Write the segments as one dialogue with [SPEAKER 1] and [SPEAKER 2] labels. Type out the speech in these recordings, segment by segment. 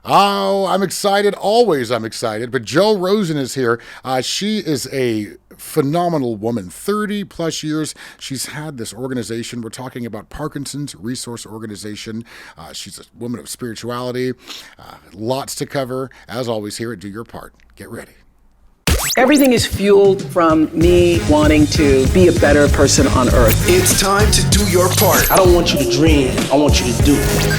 [SPEAKER 1] Oh, I'm excited. Always I'm excited. But Jo Rosen is here. She is a phenomenal woman. 30 plus years. She's had this organization. We're talking about Parkinsons Resource Organization. She's a woman of spirituality. Lots to cover. As always, here at Do Your Part. Get ready.
[SPEAKER 2] Everything is fueled from me wanting to be a better person on earth.
[SPEAKER 3] It's time to do your part.
[SPEAKER 4] I don't want you to dream, I want you to do.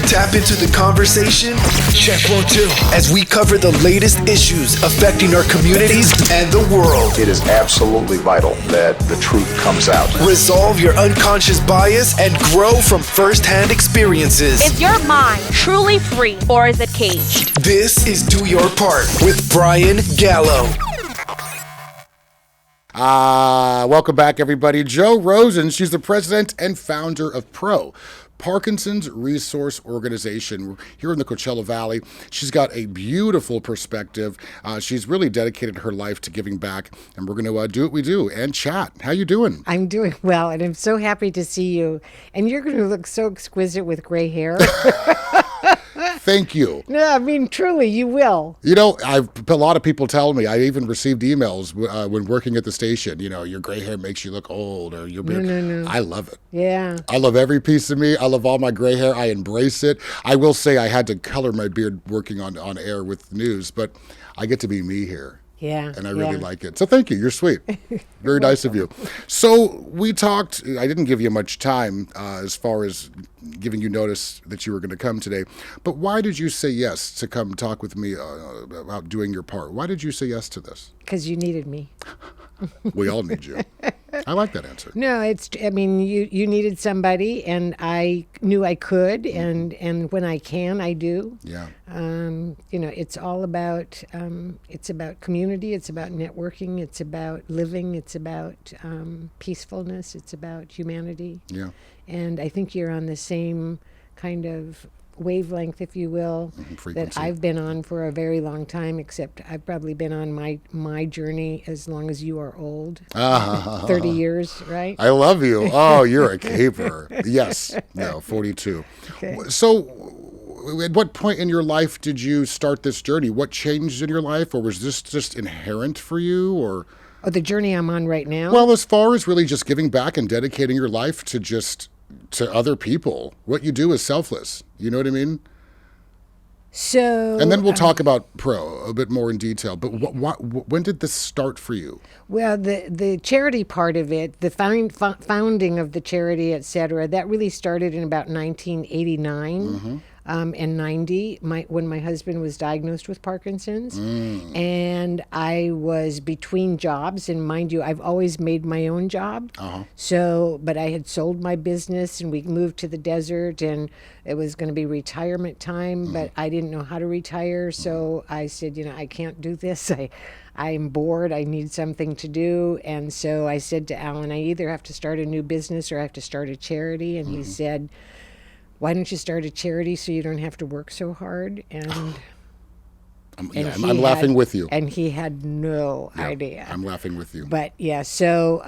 [SPEAKER 3] Tap into the conversation. Check 1, 2. As we cover the latest issues affecting our communities and the world.
[SPEAKER 5] It is absolutely vital that the truth comes out.
[SPEAKER 3] Resolve your unconscious bias and grow from first-hand experiences.
[SPEAKER 6] Is your mind truly free or is it caged?
[SPEAKER 3] This is Do Your Part with Brian Gallo.
[SPEAKER 1] Welcome back, everybody. Jo Rosen, she's the president and founder of Parkinsons Resource Organization here in the Coachella Valley. She's got a beautiful perspective. She's really dedicated her life to giving back, and we're going to do what we do and chat. How you doing?
[SPEAKER 7] I'm doing well, and I'm so happy to see you. And you're going to look so exquisite with gray hair.
[SPEAKER 1] Thank you.
[SPEAKER 7] No, I mean, truly, you will.
[SPEAKER 1] You know, a lot of people tell me, I even received emails when working at the station, you know, your gray hair makes you look old or your beard.
[SPEAKER 7] No.
[SPEAKER 1] I love it.
[SPEAKER 7] Yeah.
[SPEAKER 1] I love every piece of me. I love all my gray hair. I embrace it. I will say I had to color my beard working on air with news, but I get to be me here.
[SPEAKER 7] Yeah.
[SPEAKER 1] And I really like it. So thank you. You're sweet. Very nice of you. So we talked, I didn't give you much time as far as giving you notice that you were going to come today. But why did you say yes to come talk with me about doing your part? Why did you say yes to this?
[SPEAKER 7] Because you needed me.
[SPEAKER 1] We all need you. I like that answer.
[SPEAKER 7] No, you needed somebody, and I knew I could, and when I can, I do.
[SPEAKER 1] Yeah.
[SPEAKER 7] It's all about, it's about community, it's about networking, it's about living, it's about peacefulness, it's about humanity.
[SPEAKER 1] Yeah.
[SPEAKER 7] And I think you're on the same kind of wavelength, if you will, that I've been on for a very long time, except I've probably been on my journey as long as you are old. 30 years, right?
[SPEAKER 1] I love you. Oh, you're a keeper. Yes. No, 42.
[SPEAKER 7] Okay.
[SPEAKER 1] So at what point in your life did you start this journey? What changed in your life, or was this just inherent for you, or?
[SPEAKER 7] Oh, the journey I'm on right now?
[SPEAKER 1] Well, as far as really just giving back and dedicating your life to other people. What you do is selfless. You know what I mean?
[SPEAKER 7] So,
[SPEAKER 1] and then we'll talk about a bit more in detail. But when did this start for you?
[SPEAKER 7] Well, the charity part of it, the founding of the charity, et cetera, that really started in about 1989 and 90, when my husband was diagnosed with Parkinson's. And I was between jobs. And mind you, I've always made my own job. But I had sold my business, and we moved to the desert, and it was going to be retirement time, but I didn't know how to retire. So I said, I can't do this. I'm bored. I need something to do. And so I said to Alan, I either have to start a new business or I have to start a charity. And he said, why don't you start a charity so you don't have to work so hard? And
[SPEAKER 1] I'm laughing with you.
[SPEAKER 7] And he had no idea.
[SPEAKER 1] I'm laughing with you.
[SPEAKER 7] But yeah, so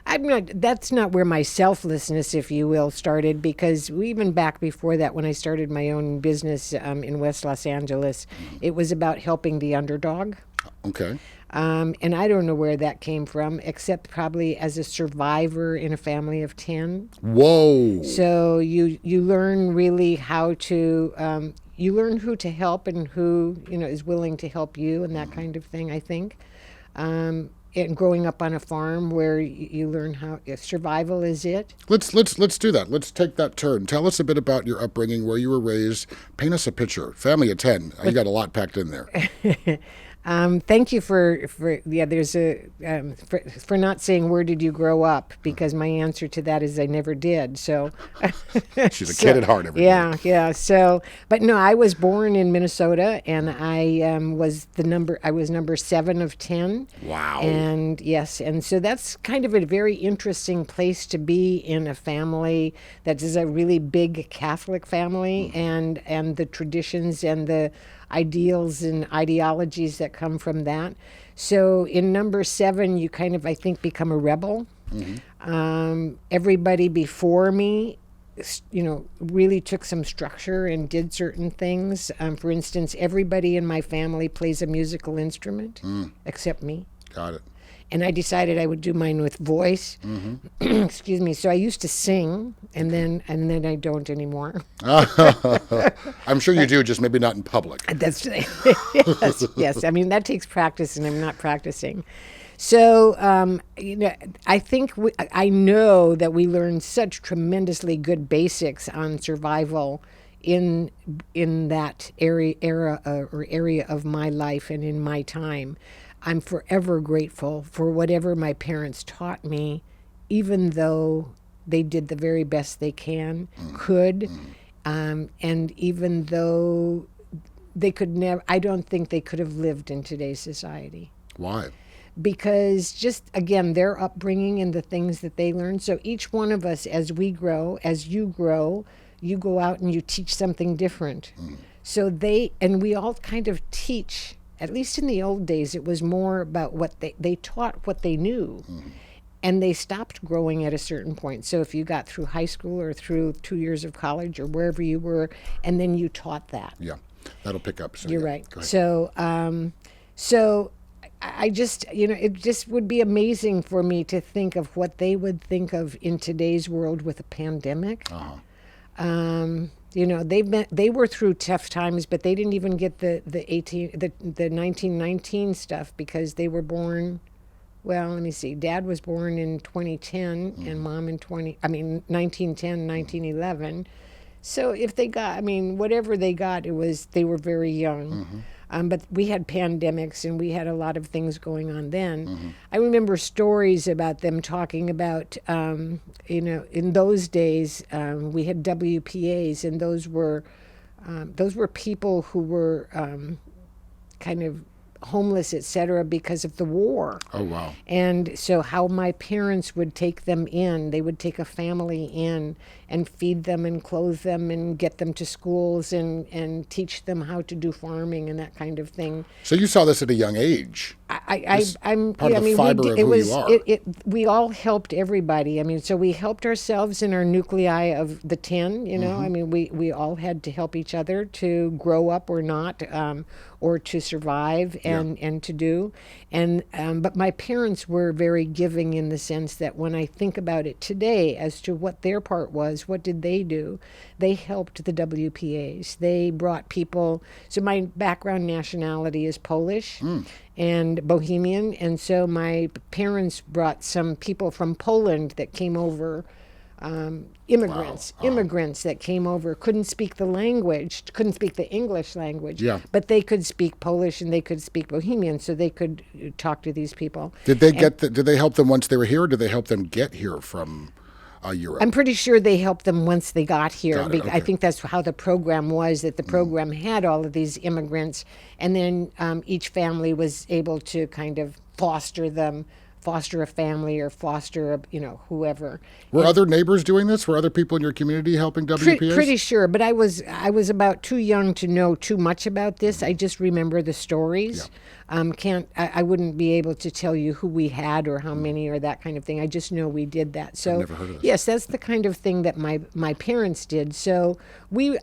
[SPEAKER 7] that's not where my selflessness, if you will, started, because even back before that, when I started my own business in West Los Angeles, it was about helping the underdog.
[SPEAKER 1] Okay.
[SPEAKER 7] And I don't know where that came from, except probably as a survivor in a family of 10.
[SPEAKER 1] Whoa.
[SPEAKER 7] So you learn really how to, you learn who to help and who, is willing to help you and that kind of thing, I think. And growing up on a farm where you learn how survival is it.
[SPEAKER 1] Let's do that. Let's take that turn. Tell us a bit about your upbringing, where you were raised. Paint us a picture. Family of 10. You got a lot packed in there.
[SPEAKER 7] Thank you for not saying where did you grow up, because my answer to that is I never did. So
[SPEAKER 1] she's a kid at heart. Everybody.
[SPEAKER 7] Yeah. So, but no, I was born in Minnesota, and I was number 7 of 10.
[SPEAKER 1] Wow.
[SPEAKER 7] And yes, and so that's kind of a very interesting place to be in a family that is a really big Catholic family, and the traditions and the ideals and ideologies that come from that. So in number 7, you kind of, I think, become a rebel. Everybody before me really took some structure and did certain things. For instance, everybody in my family plays a musical instrument except me.
[SPEAKER 1] Got it.
[SPEAKER 7] And I decided I would do mine with voice. Excuse me. So I used to sing, and then I don't anymore.
[SPEAKER 1] I'm sure you do, just maybe not in public.
[SPEAKER 7] That's yes. I mean, that takes practice, and I'm not practicing. So I know that we learned such tremendously good basics on survival in that area of my life and in my time. I'm forever grateful for whatever my parents taught me, even though they did the very best they could, and even though they could never, I don't think they could have lived in today's society.
[SPEAKER 1] Why?
[SPEAKER 7] Because just, again, their upbringing and the things that they learned. So each one of us, as we grow, as you grow, you go out and you teach something different. So we all kind of teach. At least in the old days, it was more about what they taught what they knew. And they stopped growing at a certain point. So if you got through high school or through 2 years of college or wherever you were, and then you taught that.
[SPEAKER 1] Yeah, that'll pick up. So
[SPEAKER 7] You're
[SPEAKER 1] yeah,
[SPEAKER 7] right.
[SPEAKER 1] go ahead.
[SPEAKER 7] So I just, it just would be amazing for me to think of what they would think of in today's world with a pandemic. They were through tough times, but they didn't even get the 1919 stuff because they were born. Well, let me see. Dad was born in 2010 and Mom in 1910, 1911. So if they got, whatever they got, they were very young. But we had pandemics and we had a lot of things going on then. I remember stories about them talking about, in those days, we had WPAs, and those were people who were kind of homeless, etc., because of the war.
[SPEAKER 1] Oh, wow.
[SPEAKER 7] And so how my parents would take them in, they would take a family in and feed them and clothe them and get them to schools and teach them how to do farming and that kind of thing.
[SPEAKER 1] So you saw this at a young age.
[SPEAKER 7] I'm
[SPEAKER 1] part of the fiber of who you are.
[SPEAKER 7] We all helped everybody. So we helped ourselves in our nuclei of the 10, we all had to help each other to grow up or not, or to survive and to do. And but my parents were very giving in the sense that when I think about it today as to what their part was, what did they do? They helped the WPAs. They brought people. So my background nationality is Polish and Bohemian, and so my parents brought some people from Poland that came over. Immigrants that came over, couldn't speak the language, couldn't speak the English language, but they could speak Polish and they could speak Bohemian, so they could talk to these people.
[SPEAKER 1] Did they help them once they were here, or did they help them get here from Europe?
[SPEAKER 7] I'm pretty sure they helped them once they got here.
[SPEAKER 1] Okay.
[SPEAKER 7] I think that's how the program was, that the program had all of these immigrants, and then each family was able to kind of foster a family or foster whoever.
[SPEAKER 1] Were other neighbors doing this? Were other people in your community helping WPAs?
[SPEAKER 7] Pretty sure, but I was about too young to know too much about this. I just remember the stories. I wouldn't be able to tell you who we had or how many or that kind of thing. I just know we did that. So
[SPEAKER 1] I've never heard of this.
[SPEAKER 7] Yes, that's the kind of thing that my parents did. So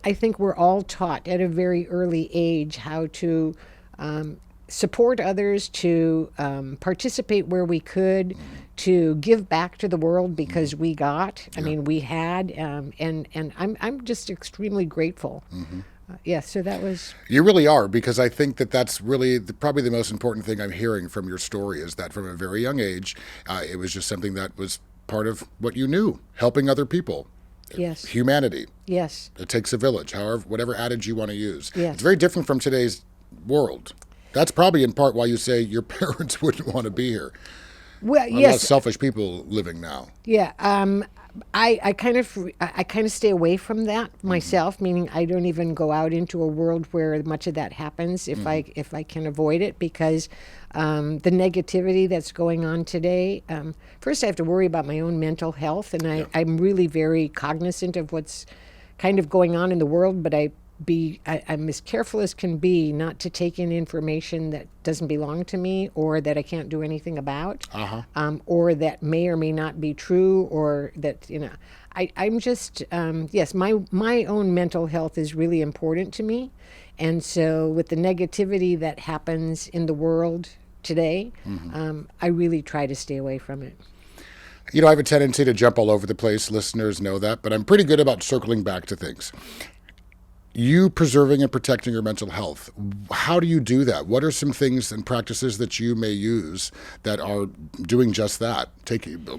[SPEAKER 7] I think we're all taught at a very early age how to support others, to participate where we could, to give back to the world because we got. We had, and I'm just extremely grateful. So that was.
[SPEAKER 1] You really are, because I think that's really probably the most important thing I'm hearing from your story is that from a very young age, it was just something that was part of what you knew, helping other people.
[SPEAKER 7] Yes.
[SPEAKER 1] Humanity.
[SPEAKER 7] Yes.
[SPEAKER 1] It takes a village, whatever adage you want to use.
[SPEAKER 7] Yes.
[SPEAKER 1] It's very different from today's world. That's probably in part why you say your parents wouldn't want to be here.
[SPEAKER 7] Well,
[SPEAKER 1] A lot of
[SPEAKER 7] yes.
[SPEAKER 1] selfish people living now.
[SPEAKER 7] Yeah. I kind of stay away from that myself, meaning I don't even go out into a world where much of that happens if I can avoid it, because the negativity that's going on today, first I have to worry about my own mental health, and I'm really very cognizant of what's kind of going on in the world, but I'm as careful as can be not to take in information that doesn't belong to me or that I can't do anything about, or that may or may not be true, or that, I'm just yes, my own mental health is really important to me, and so with the negativity that happens in the world today, I really try to stay away from it.
[SPEAKER 1] You know, I have a tendency to jump all over the place. Listeners know that, but I'm pretty good about circling back to things. You preserving and protecting your mental health. How do you do that? What are some things and practices that you may use that are doing just that?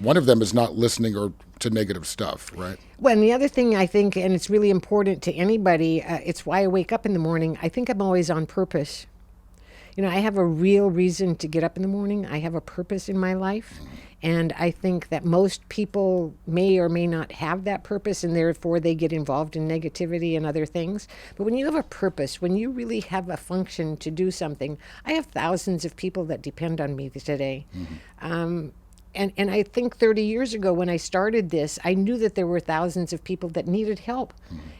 [SPEAKER 1] One of them is not listening or to negative stuff, right?
[SPEAKER 7] Well, and the other thing I think, and it's really important to anybody, it's why I wake up in the morning. I think I'm always on purpose. You know, I have a real reason to get up in the morning. I have a purpose in my life. And I think that most people may or may not have that purpose, and therefore they get involved in negativity and other things. But when you have a purpose, when you really have a function to do something, I have thousands of people that depend on me today. And I think 30 years ago when I started this, I knew that there were thousands of people that needed help.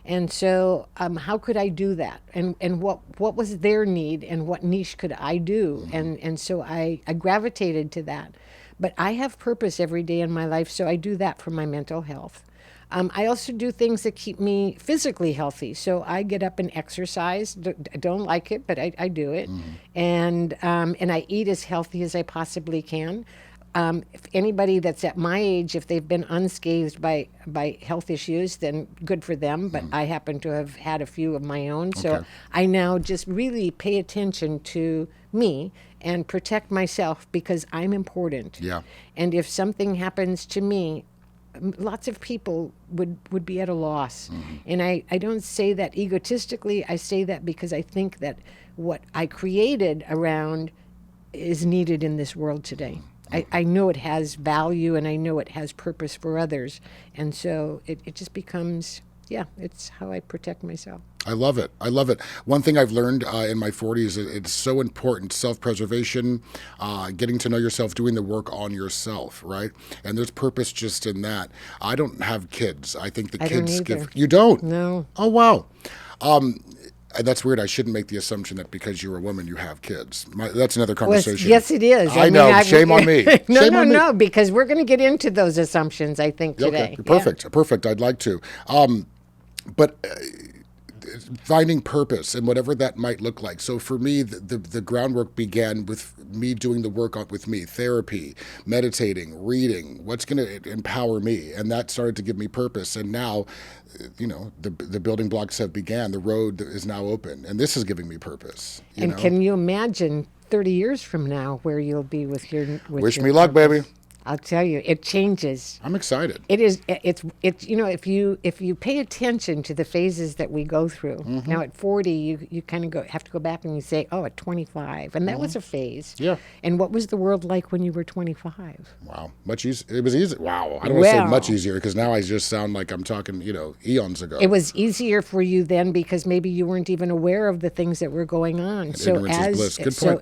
[SPEAKER 7] And so how could I do that? And what was their need, and what niche could I do? And so I gravitated to that. But I have purpose every day in my life, so I do that for my mental health. I also do things that keep me physically healthy. So I get up and exercise. I don't like it, but I do it. And I eat as healthy as I possibly can. If anybody that's at my age, if they've been unscathed by health issues, then good for them. But I happen to have had a few of my own. So I now just really pay attention to me and protect myself because I'm important.
[SPEAKER 1] Yeah.
[SPEAKER 7] And if something happens to me, lots of people would be at a loss. And I don't say that egotistically. I say that because I think that what I created around is needed in this world today. I know it has value, and I know it has purpose for others. And so it just becomes, it's how I protect myself.
[SPEAKER 1] I love it. I love it. One thing I've learned in my 40s, it's so important, self-preservation, getting to know yourself, doing the work on yourself, right? And there's purpose just in that. I don't have kids. I think the
[SPEAKER 7] I don't
[SPEAKER 1] kids
[SPEAKER 7] either.
[SPEAKER 1] You don't?
[SPEAKER 7] No.
[SPEAKER 1] Oh, wow. And that's weird. I shouldn't make the assumption that because you're a woman, you have kids. That's another conversation.
[SPEAKER 7] Yes, it is.
[SPEAKER 1] I know. Shame on me. Shame on me.
[SPEAKER 7] No, because we're going to get into those assumptions, I think, today.
[SPEAKER 1] Okay. Perfect. Perfect. I'd like to. But finding purpose and whatever that might look like. So for me, the groundwork began with me doing the work with me, therapy, meditating, reading, what's going to empower me. And that started to give me purpose. And now, you know, the building blocks have began. The road is now open. And this is giving me purpose.
[SPEAKER 7] And can you imagine 30 years from now where you'll be with your
[SPEAKER 1] Wish
[SPEAKER 7] your
[SPEAKER 1] me luck,
[SPEAKER 7] purpose?
[SPEAKER 1] baby.
[SPEAKER 7] I'll tell you, it changes.
[SPEAKER 1] I'm excited.
[SPEAKER 7] It is. It's. You know, if you pay attention to the phases that we go through. Now at 40, you kind of have to go back and you say, oh, at 25, and that was a phase.
[SPEAKER 1] Yeah.
[SPEAKER 7] And what was the world like when you were 25?
[SPEAKER 1] Wow, much easier. It was easy. Wow, I don't want to say much easier because now I just sound like I'm talking, eons ago.
[SPEAKER 7] It was easier for you then because maybe you weren't even aware of the things that were going on.
[SPEAKER 1] And ignorance is bliss. Good point.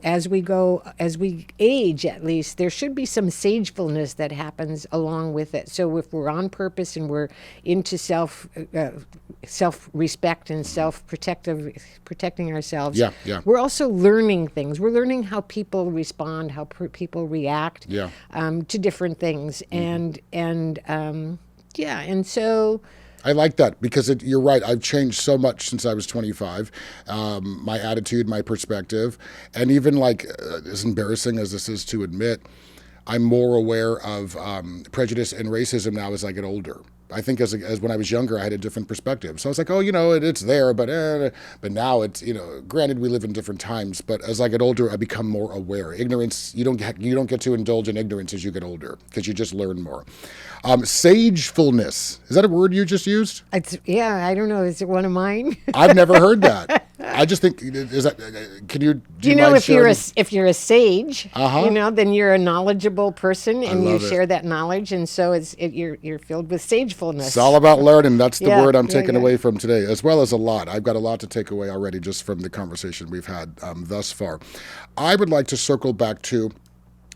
[SPEAKER 7] As we age, at least there should be some sagefulness that happens along with it. So if we're on purpose and we're into self-respect and protecting ourselves, we're also learning things. We're learning how people respond, how people react to different things, and so.
[SPEAKER 1] I like that because you're right. I've changed so much since I was 25. My attitude, my perspective, and even as embarrassing as this is to admit, I'm more aware of prejudice and racism now as I get older. I think as when I was younger, I had a different perspective. So I was like, oh, it's there, but now it's, granted we live in different times, but as I get older, I become more aware. Ignorance, you don't get to indulge in ignorance as you get older because you just learn more. Sagefulness, is that a word you just used?
[SPEAKER 7] I don't know. Is it one of mine?
[SPEAKER 1] I've never heard that. I just think, is that, can you, do you mind
[SPEAKER 7] if
[SPEAKER 1] sharing?
[SPEAKER 7] you're a sage, then you're a knowledgeable person and you share that knowledge. And so you're filled with sagefulness.
[SPEAKER 1] It's all about learning. That's the word I'm taking away from today, as well as a lot. I've got a lot to take away already just from the conversation we've had thus far. I would like to circle back to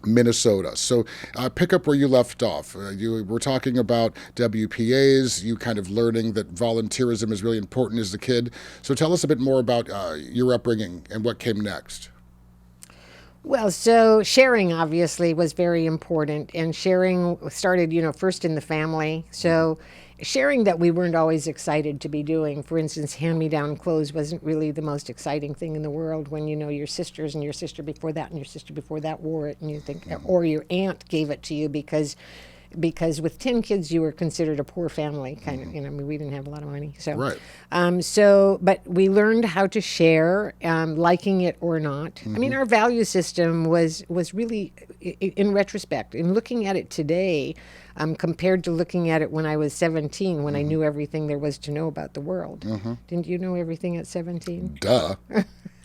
[SPEAKER 1] Minnesota. So pick up where you left off. You were talking about WPAs, you kind of learning that volunteerism is really important as a kid. So tell us a bit more about your upbringing and what came next.
[SPEAKER 7] Well, so sharing obviously was very important, and sharing started, first in the family. So sharing that we weren't always excited to be doing. For instance, hand-me-down clothes wasn't really the most exciting thing in the world when, you know, your sisters and your sister before that and your sister before that wore it, and you think, or your aunt gave it to you because with 10 kids you were considered a poor family, kind of, you know, I mean, we didn't have a lot of money. So,
[SPEAKER 1] Right.
[SPEAKER 7] but we learned how to share, liking it or not. I mean, our value system was really, in retrospect, in looking at it today, compared to looking at it when I was 17, when I knew everything there was to know about the world. Didn't you know everything at 17?
[SPEAKER 1] Duh.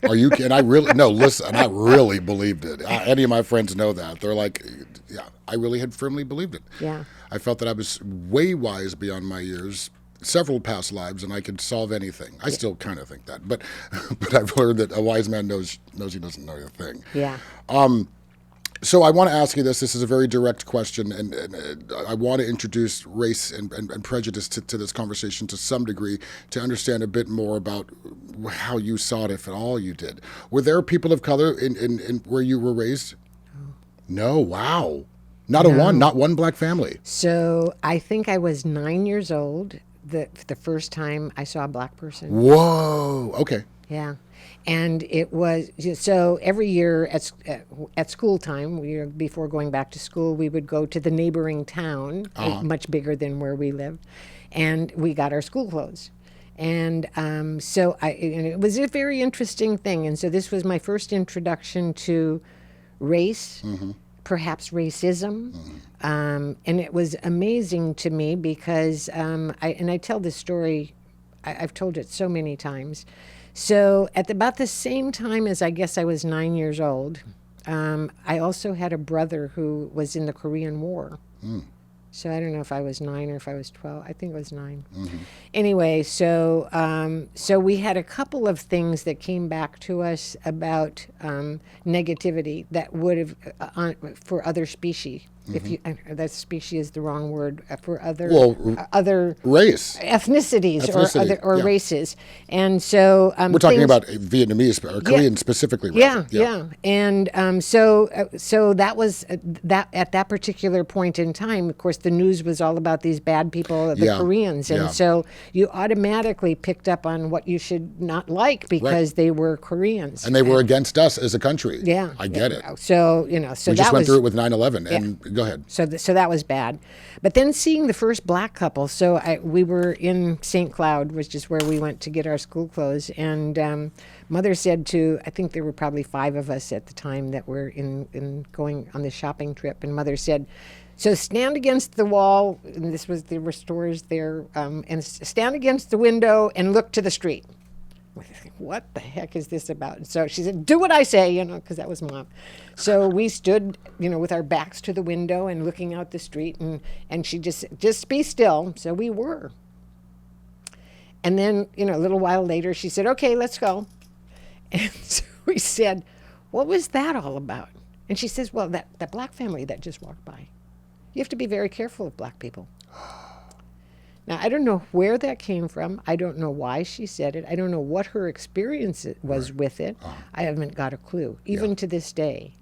[SPEAKER 1] Are you kidding? I really, no, listen, I really believed it. Any of my friends know that. They're like, yeah, I really had firmly believed it.
[SPEAKER 7] Yeah.
[SPEAKER 1] I felt that I was way wise beyond my years, several past lives, and I could solve anything. I still kind of think that, but I've learned that a wise man knows he doesn't know a thing.
[SPEAKER 7] Yeah.
[SPEAKER 1] So I want to ask you this. This is a very direct question, and I want to introduce race and prejudice to this conversation to some degree to understand a bit more about how you saw it, if at all you did. Were there people of color in where you were raised? No. Wow. Not one black family.
[SPEAKER 7] So I think I was 9 years old the first time I saw a black person.
[SPEAKER 1] Whoa. Okay.
[SPEAKER 7] Yeah. And it was, so every year at school time, before going back to school, we would go to the neighboring town, much bigger than where we lived, and we got our school clothes. And and it was a very interesting thing. And so this was my first introduction to race, perhaps racism. And it was amazing to me because, I tell this story, I've told it so many times. So at about the same time as I guess I was 9 years old, I also had a brother who was in the Korean War. So I don't know if I was 9 or if I was 12. I think it was 9. Anyway, so we had a couple of things that came back to us about negativity that would have for other species. If you that species is the wrong word for other
[SPEAKER 1] race
[SPEAKER 7] ethnicities or races, and so
[SPEAKER 1] we're talking about Vietnamese or Korean specifically. Right?
[SPEAKER 7] Yeah. And so that was that at that particular point in time. Of course, the news was all about these bad people, the Koreans, and so you automatically picked up on what you should not like because they were Koreans
[SPEAKER 1] and they were against us as a country.
[SPEAKER 7] Yeah,
[SPEAKER 1] I get it.
[SPEAKER 7] So so
[SPEAKER 1] we just went through it with 9/11, and go ahead.
[SPEAKER 7] So that was bad. But then seeing the first black couple, we were in St. Cloud, which is where we went to get our school clothes, and Mother said I think there were probably 5 of us at the time that were in going on this shopping trip, and Mother said, so stand against the wall, and there were stores there, and stand against the window and look to the street. What the heck is this about? So she said, do what I say, because that was Mom. So we stood, with our backs to the window and looking out the street, and she just be still. So we were. And then, a little while later, she said, okay, let's go. And so we said, what was that all about? And she says, well, that black family that just walked by. You have to be very careful of black people. Now, I don't know where that came from. I don't know why she said it. I don't know what her experience was with it. I haven't got a clue, even to this day.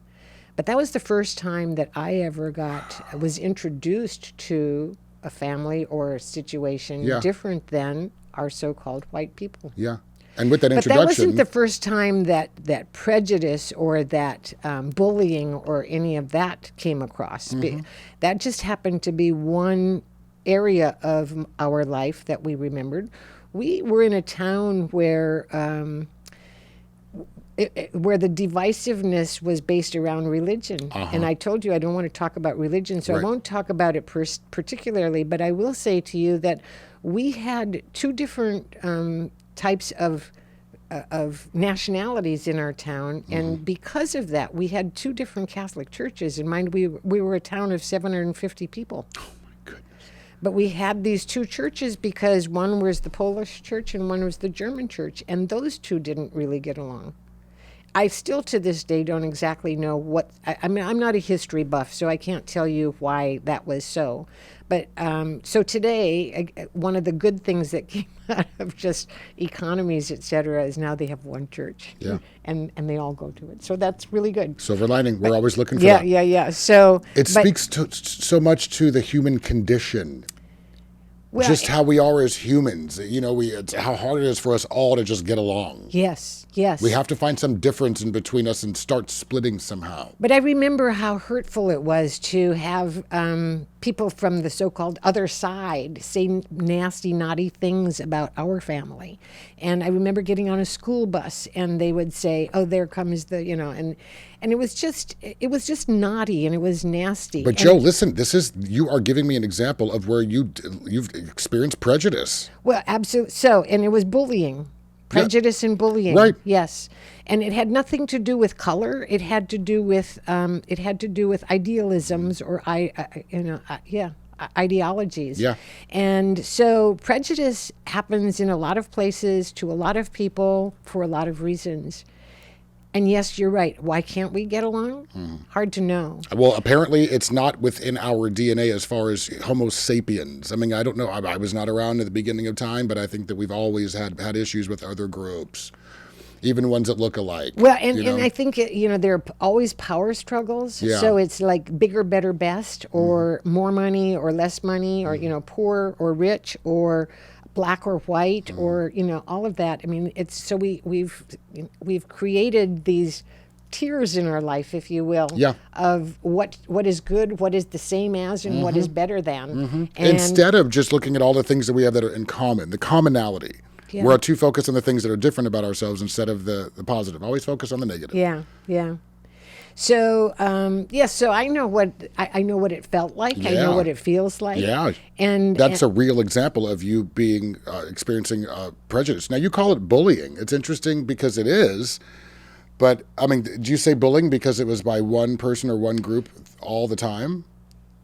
[SPEAKER 7] But that was the first time that I ever was introduced to a family or a situation different than our so-called white people.
[SPEAKER 1] Yeah. And with that introduction...
[SPEAKER 7] But that wasn't the first time that prejudice or that bullying or any of that came across. That just happened to be one area of our life that we remembered. We were in a town where the divisiveness was based around religion. And I told you I don't want to talk about religion, so I won't talk about it particularly, but I will say to you that we had 2 different types of nationalities in our town, and because of that, we had 2 different Catholic churches. And mind, we were a town of 750 people. But we had these 2 churches because one was the Polish church and one was the German church, and those 2 didn't really get along. I still to this day don't exactly know what, I mean, I'm not a history buff, so I can't tell you why that was so. But so today, one of the good things that came out of just economies, et cetera, is now they have one church.
[SPEAKER 1] Yeah.
[SPEAKER 7] And they all go to it. So that's really good.
[SPEAKER 1] Silver lining. We're always looking for that.
[SPEAKER 7] Yeah. So
[SPEAKER 1] it speaks so much to the human condition.
[SPEAKER 7] Well,
[SPEAKER 1] just how we are as humans. You know, it's how hard it is for us all to just get along.
[SPEAKER 7] yes.
[SPEAKER 1] We have to find some difference in between us and start splitting somehow.
[SPEAKER 7] But I remember how hurtful it was to have people from the so-called other side say nasty, naughty things about our family. And I remember getting on a school bus and they would say, "Oh, there comes the," and it was just naughty and it was nasty.
[SPEAKER 1] But Joe, listen, you are giving me an example of where you've experienced prejudice.
[SPEAKER 7] Well, absolutely. So, and it was bullying. Prejudice and bullying,
[SPEAKER 1] right?
[SPEAKER 7] Yes, and it had nothing to do with color. It had to do with idealisms or ideologies.
[SPEAKER 1] Yeah.
[SPEAKER 7] And so prejudice happens in a lot of places to a lot of people for a lot of reasons. And yes, you're right. Why can't we get along? Hard to know.
[SPEAKER 1] Well, apparently it's not within our DNA as far as Homo sapiens. I mean, I don't know. I was not around at the beginning of time, but I think that we've always had issues with other groups, even ones that look alike.
[SPEAKER 7] Well, and I think, there are always power struggles.
[SPEAKER 1] Yeah.
[SPEAKER 7] So it's like bigger, better, best, or more money or less money, or, poor or rich, or black or white, or all of that. I mean, it's so we've created these tiers in our life, if you will, of what is good, what is the same as, and what is better than. And
[SPEAKER 1] instead of just looking at all the things that we have that are in common, the commonality.
[SPEAKER 7] Yeah.
[SPEAKER 1] We're too focused on the things that are different about ourselves instead of the positive. Always focus on the negative.
[SPEAKER 7] Yeah. So so I know what it felt like. I know what it feels like.
[SPEAKER 1] Yeah,
[SPEAKER 7] and
[SPEAKER 1] that's a real example of you being experiencing prejudice. Now you call it bullying. It's interesting because it is, but I mean, do you say bullying because it was by one person or one group all the time?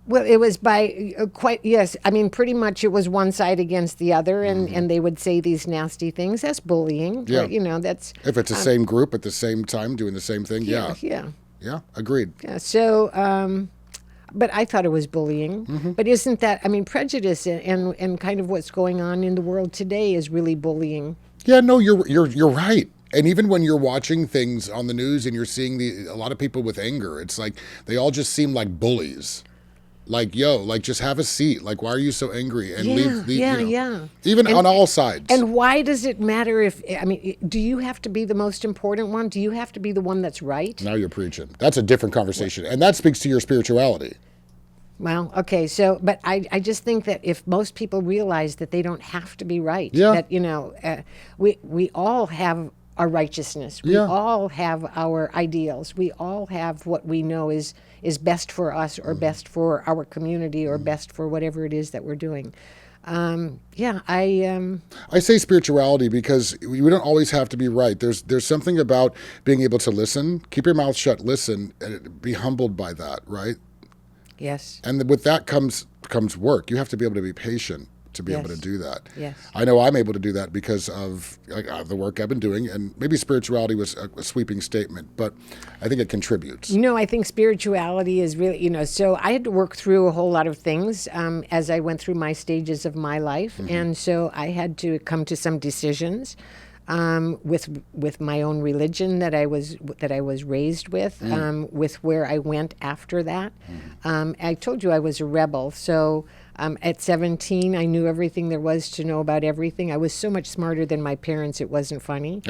[SPEAKER 7] Well, it was by yes. I mean, pretty much it was one side against the other, and they would say these nasty things. That's bullying.
[SPEAKER 1] Yeah.
[SPEAKER 7] That's
[SPEAKER 1] if it's the same group at the same time doing the same thing. Yeah, agreed.
[SPEAKER 7] Yeah, so, but I thought it was bullying. But isn't that, I mean, prejudice and kind of what's going on in the world today is really bullying.
[SPEAKER 1] Yeah, no, you're right. And even when you're watching things on the news and you're seeing a lot of people with anger, it's like they all just seem like bullies. Like, just have a seat. Like, why are you so angry? And leave. Even on all sides.
[SPEAKER 7] And why does it matter do you have to be the most important one? Do you have to be the one that's right?
[SPEAKER 1] Now you're preaching. That's a different conversation. And that speaks to your spirituality.
[SPEAKER 7] Well, okay. So, but I just think that if most people realize that they don't have to be right, that, we all have our righteousness. We all have our ideals. We all have what we know is best for us or best for our community or best for whatever it is that we're doing.
[SPEAKER 1] I say spirituality because we don't always have to be right. There's something about being able to listen, keep your mouth shut, listen, and be humbled by that, right?
[SPEAKER 7] Yes.
[SPEAKER 1] And with that comes work. You have to be able to be patient to be able to do that.
[SPEAKER 7] Yes.
[SPEAKER 1] I know I'm able to do that because of the work I've been doing, and maybe spirituality was a sweeping statement, but I think it contributes.
[SPEAKER 7] I think spirituality is really, so I had to work through a whole lot of things as I went through my stages of my life, and so I had to come to some decisions. With my own religion that I was raised with where I went after that. I told you I was a rebel, so at 17 I knew everything there was to know about everything. I was so much smarter than my parents, it wasn't funny.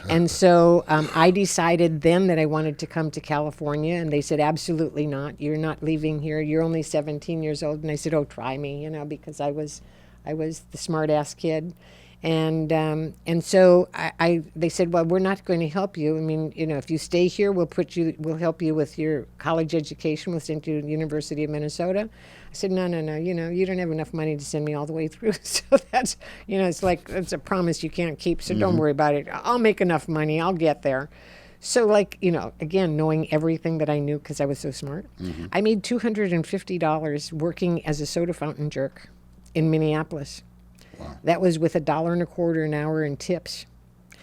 [SPEAKER 7] And so I decided then that I wanted to come to California, and they said, absolutely not. You're not leaving here. You're only 17 years old. And I said, oh, try me, because I was the smart ass kid. And so they said, well, we're not going to help you. I mean, if you stay here, we'll help you with your college education. We'll send you to the University of Minnesota. I said, no, you don't have enough money to send me all the way through. So that's, it's like, it's a promise you can't keep. So don't worry about it. I'll make enough money. I'll get there. So again, knowing everything that I knew because I was so smart, I made $250 working as a soda fountain jerk in Minneapolis. Wow. That was with $1.25 an hour in tips.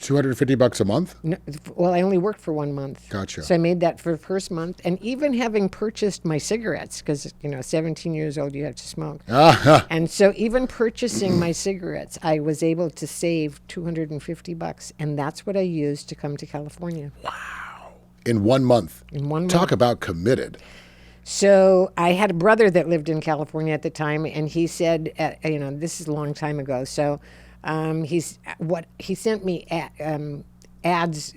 [SPEAKER 1] $250 a month?
[SPEAKER 7] No, well, I only worked for 1 month.
[SPEAKER 1] Gotcha.
[SPEAKER 7] So I made that for the first month. And even having purchased my cigarettes, because, 17 years old, you have to smoke. And so even purchasing my cigarettes, I was able to save $250. And that's what I used to come to California.
[SPEAKER 1] Wow. In 1 month.
[SPEAKER 7] In 1 month.
[SPEAKER 1] Talk about committed.
[SPEAKER 7] So I had a brother that lived in California at the time, and he said, this is a long time ago. So he sent me ads,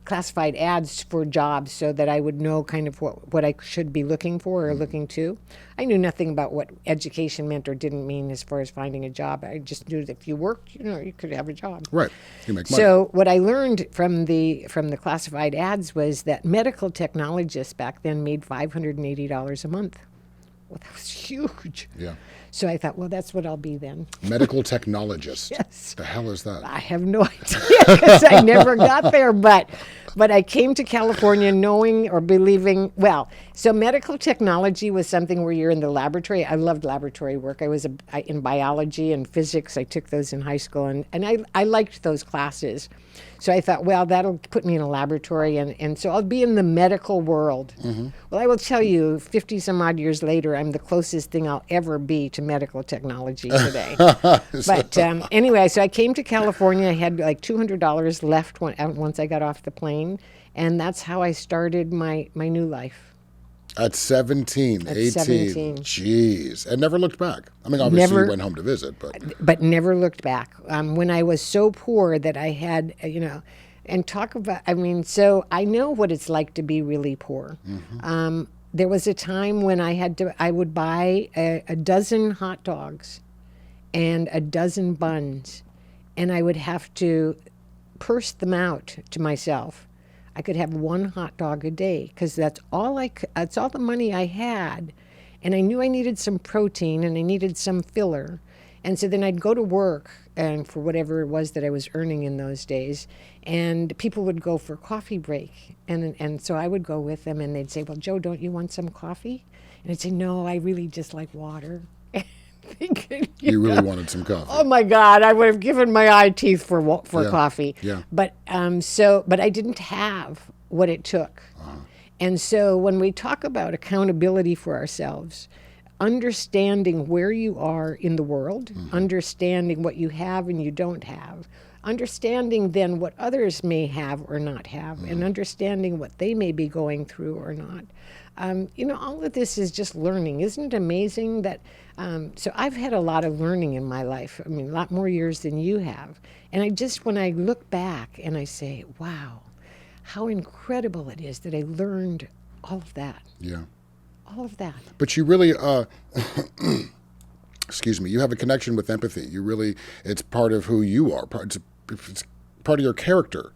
[SPEAKER 7] classified ads for jobs, so that I would know kind of what I should be looking for or looking to. I knew nothing about what education meant or didn't mean as far as finding a job. I just knew that if you worked, you could have a job.
[SPEAKER 1] Right. You make money.
[SPEAKER 7] So what I learned from the classified ads was that medical technologists back then made $580 a month. Well, that was huge.
[SPEAKER 1] Yeah.
[SPEAKER 7] So I thought, well, that's what I'll be then.
[SPEAKER 1] Medical technologist.
[SPEAKER 7] Yes.
[SPEAKER 1] The hell is that?
[SPEAKER 7] I have no idea, because I never got there. But I came to California knowing or believing, so medical technology was something where you're in the laboratory. I loved laboratory work. I was in biology and physics. I took those in high school, and I liked those classes. So I thought, well, that'll put me in a laboratory, and so I'll be in the medical world. Mm-hmm. Well, I will tell you, 50 some odd years later, I'm the closest thing I'll ever be to medical technology today. But anyway, so I came to California. I had like $200 left once I got off the plane, and that's how I started my new life.
[SPEAKER 1] At 17, 18.
[SPEAKER 7] 17.
[SPEAKER 1] Jeez. And never looked back. I mean, obviously you went home to visit,
[SPEAKER 7] but never looked back. When I was so poor that I had, and talk about, so I know what it's like to be really poor. Mm-hmm. There was a time when I would buy a dozen hot dogs and a dozen buns, and I would have to purse them out to myself. I could have one hot dog a day, because that's all the money I had. And I knew I needed some protein and I needed some filler. And so then I'd go to work, and for whatever it was that I was earning in those days, and people would go for coffee break. And so I would go with them, and they'd say, well, Joe, don't you want some coffee? And I'd say, no, I really just like water. Thinking,
[SPEAKER 1] you really wanted some coffee.
[SPEAKER 7] Oh my God! I would have given my eye teeth for coffee.
[SPEAKER 1] Yeah.
[SPEAKER 7] But but I didn't have what it took. Uh-huh. And so when we talk about accountability for ourselves, understanding where you are in the world, mm-hmm. understanding what you have and you don't have, understanding then what others may have or not have, mm-hmm. and understanding what they may be going through or not. All of this is just learning. Isn't it amazing that, so I've had a lot of learning in my life. A lot more years than you have. And when I look back and I say, wow, how incredible it is that I learned all of that.
[SPEAKER 1] Yeah.
[SPEAKER 7] All of that.
[SPEAKER 1] But you really, excuse me, you have a connection with empathy. It's part of who you are. It's part of your character.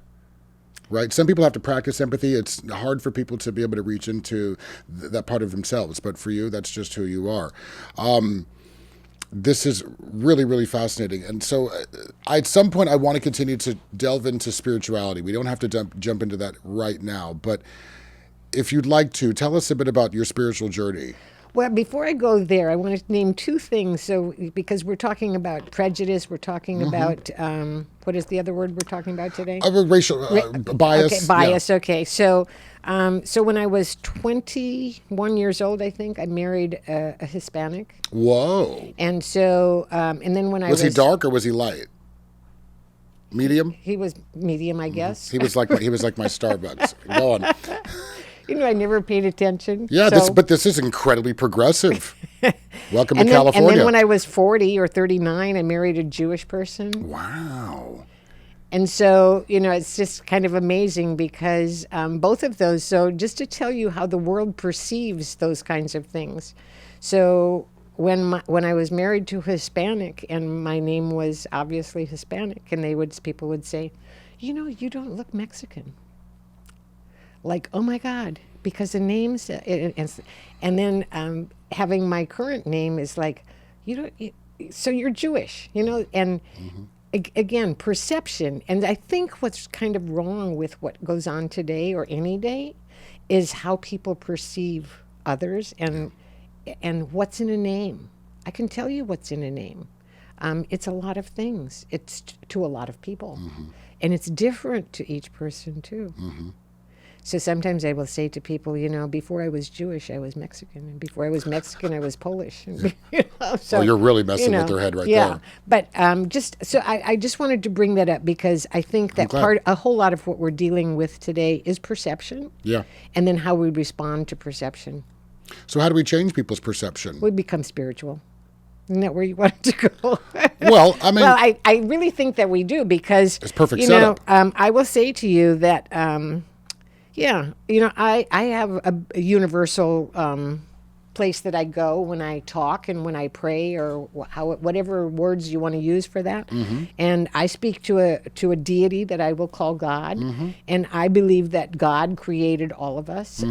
[SPEAKER 1] Right. Some people have to practice empathy. It's hard for people to be able to reach into that part of themselves. But for you, that's just who you are. This is really, really fascinating. And so at some point, I want to continue to delve into spirituality. We don't have to jump into that right now. But if you'd like to, tell us a bit about your spiritual journey.
[SPEAKER 7] Well, before I go there, I want to name two things. So, because we're talking about prejudice, we're talking mm-hmm. about, what is the other word we're talking about today?
[SPEAKER 1] Racial bias.
[SPEAKER 7] Okay, bias,
[SPEAKER 1] yeah.
[SPEAKER 7] Okay. So when I was 21 years old, I think, I married a Hispanic.
[SPEAKER 1] Whoa.
[SPEAKER 7] And so, and then when I was...
[SPEAKER 1] Was he dark or was he light? Medium?
[SPEAKER 7] He was medium, I guess.
[SPEAKER 1] He was like my Starbucks. Go on.
[SPEAKER 7] I never paid attention.
[SPEAKER 1] Yeah, but this is incredibly progressive. Welcome to California.
[SPEAKER 7] And then when I was 40 or 39, I married a Jewish person.
[SPEAKER 1] Wow.
[SPEAKER 7] And so, it's just kind of amazing because both of those, so just to tell you how the world perceives those kinds of things. So when I was married to a Hispanic, and my name was obviously Hispanic, and people would say, you don't look Mexican. Like, oh my God, because the names, and then having my current name is like, so you're Jewish, and mm-hmm. Again, perception. And I think what's kind of wrong with what goes on today or any day is how people perceive others and what's in a name. I can tell you what's in a name. It's a lot of things. It's to a lot of people. Mm-hmm. And it's different to each person too. Mm-hmm. So sometimes I will say to people, before I was Jewish, I was Mexican. And before I was Mexican, I was Polish. So,
[SPEAKER 1] you're really messing with their head right there.
[SPEAKER 7] But I just wanted to bring that up because I think that a whole lot of what we're dealing with today is perception.
[SPEAKER 1] Yeah.
[SPEAKER 7] And then how we respond to perception.
[SPEAKER 1] So how do we change people's perception?
[SPEAKER 7] We become spiritual. Isn't that where you wanted to go?
[SPEAKER 1] Well, I mean...
[SPEAKER 7] Well, I really think that we do because...
[SPEAKER 1] It's perfect
[SPEAKER 7] you
[SPEAKER 1] setup.
[SPEAKER 7] know, I will say to you that, yeah, you know, I have a universal place that I go when I talk and when I pray or whatever words you want to use for that. And I speak to a deity that I will call God. And I believe that God created all of us.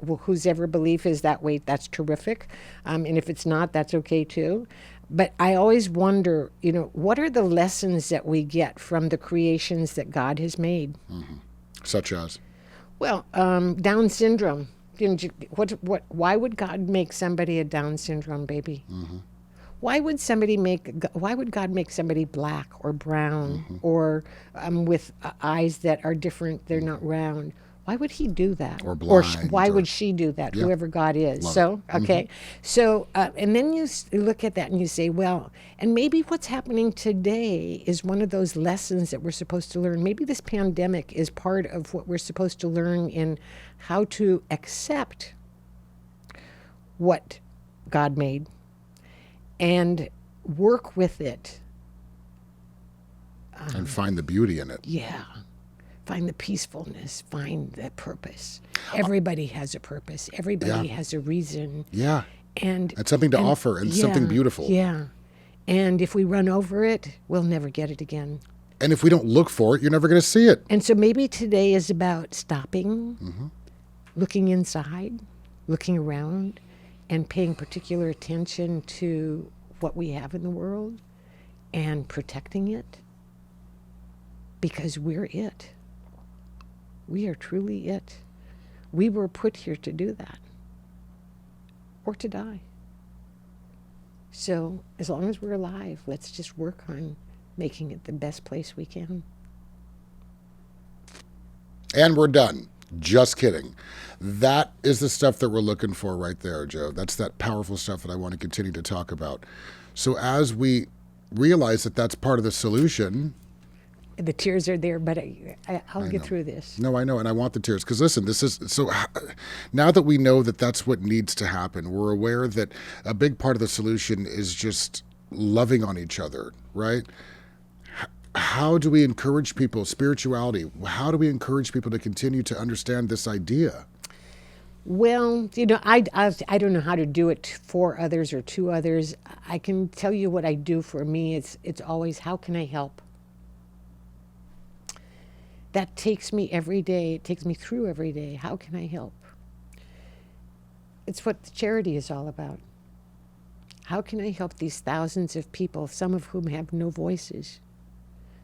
[SPEAKER 7] Whosever belief is that way, that's terrific. And if it's not, that's okay too. But I always wonder, you know, what are the lessons that we get from the creations that God has made?
[SPEAKER 1] Such as?
[SPEAKER 7] Well, Down syndrome. You know, why would God make somebody a Down syndrome baby? Why would God make somebody black or brown or with eyes that are different? They're not round. Why would he do that?
[SPEAKER 1] Or blind.
[SPEAKER 7] Why would she do that?
[SPEAKER 1] Yeah.
[SPEAKER 7] Whoever God is.
[SPEAKER 1] Love
[SPEAKER 7] So, okay. So, and then you look at that and you say, well, and maybe what's happening today is one of those lessons that we're supposed to learn. Maybe this pandemic is part of what we're supposed to learn in how to accept what God made and work with it.
[SPEAKER 1] And find the beauty in it.
[SPEAKER 7] Yeah. Find the peacefulness, find the purpose. Everybody has a purpose. Everybody has a reason.
[SPEAKER 1] Yeah.
[SPEAKER 7] And
[SPEAKER 1] something to offer and something beautiful.
[SPEAKER 7] Yeah. And if we run over it, we'll never get it again.
[SPEAKER 1] And if we don't look for it, you're never going to see it.
[SPEAKER 7] And so maybe today is about stopping, looking inside, looking around, and paying particular attention to what we have in the world and protecting it. Because we're it. We are truly it. We were put here to do that. Or to die. So as long as we're alive, let's just work on making it the best place we can.
[SPEAKER 1] And we're done. Just kidding. That is the stuff that we're looking for right there, Joe. That's that powerful stuff that I want to continue to talk about. So as we realize that that's part of the solution...
[SPEAKER 7] The tears are there, but I'll get through this.
[SPEAKER 1] No, I know, and I want the tears. Because listen, this is so. Now that we know that that's what needs to happen, we're aware that a big part of the solution is just loving on each other, right? How do we encourage people? Spirituality. How do we encourage people to continue to understand this idea?
[SPEAKER 7] Well, you know, I don't know how to do it for others or to others. I can tell you what I do for me. It's always, how can I help? That takes me every day. It takes me through every day. How can I help? It's what charity is all about. How can I help these thousands of people, some of whom have no voices,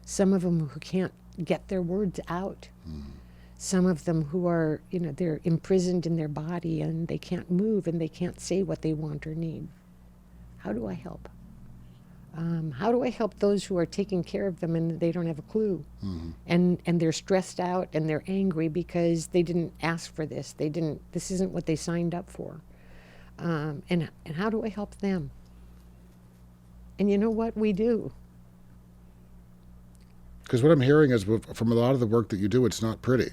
[SPEAKER 7] some of them who can't get their words out, some of them who are, you know, they're imprisoned in their body and they can't move and they can't say what they want or need. How do I help? How do I help those who are taking care of them and they don't have a clue? And they're stressed out and they're angry because they didn't ask for this. This isn't what they signed up for. And how do I help them? And you know what? We do.
[SPEAKER 1] Because what I'm hearing is from a lot of the work that you do, it's not pretty.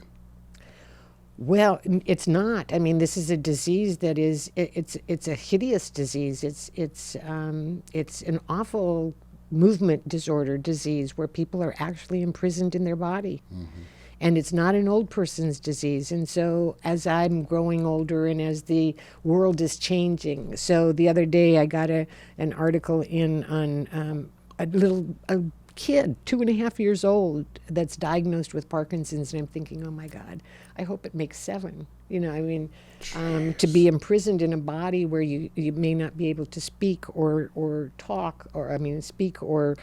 [SPEAKER 7] Well, it's not. I mean, this is a disease that is, it's a hideous disease. It's an awful movement disorder disease where people are actually imprisoned in their body. And it's not an old person's disease. And so as I'm growing older and as the world is changing, so the other day I got an article in on a kid, 2.5 years old, that's diagnosed with Parkinson's, and I'm thinking, oh my God, I hope it makes 7. You know, I mean, to be imprisoned in a body where you may not be able to speak or talk, or speak or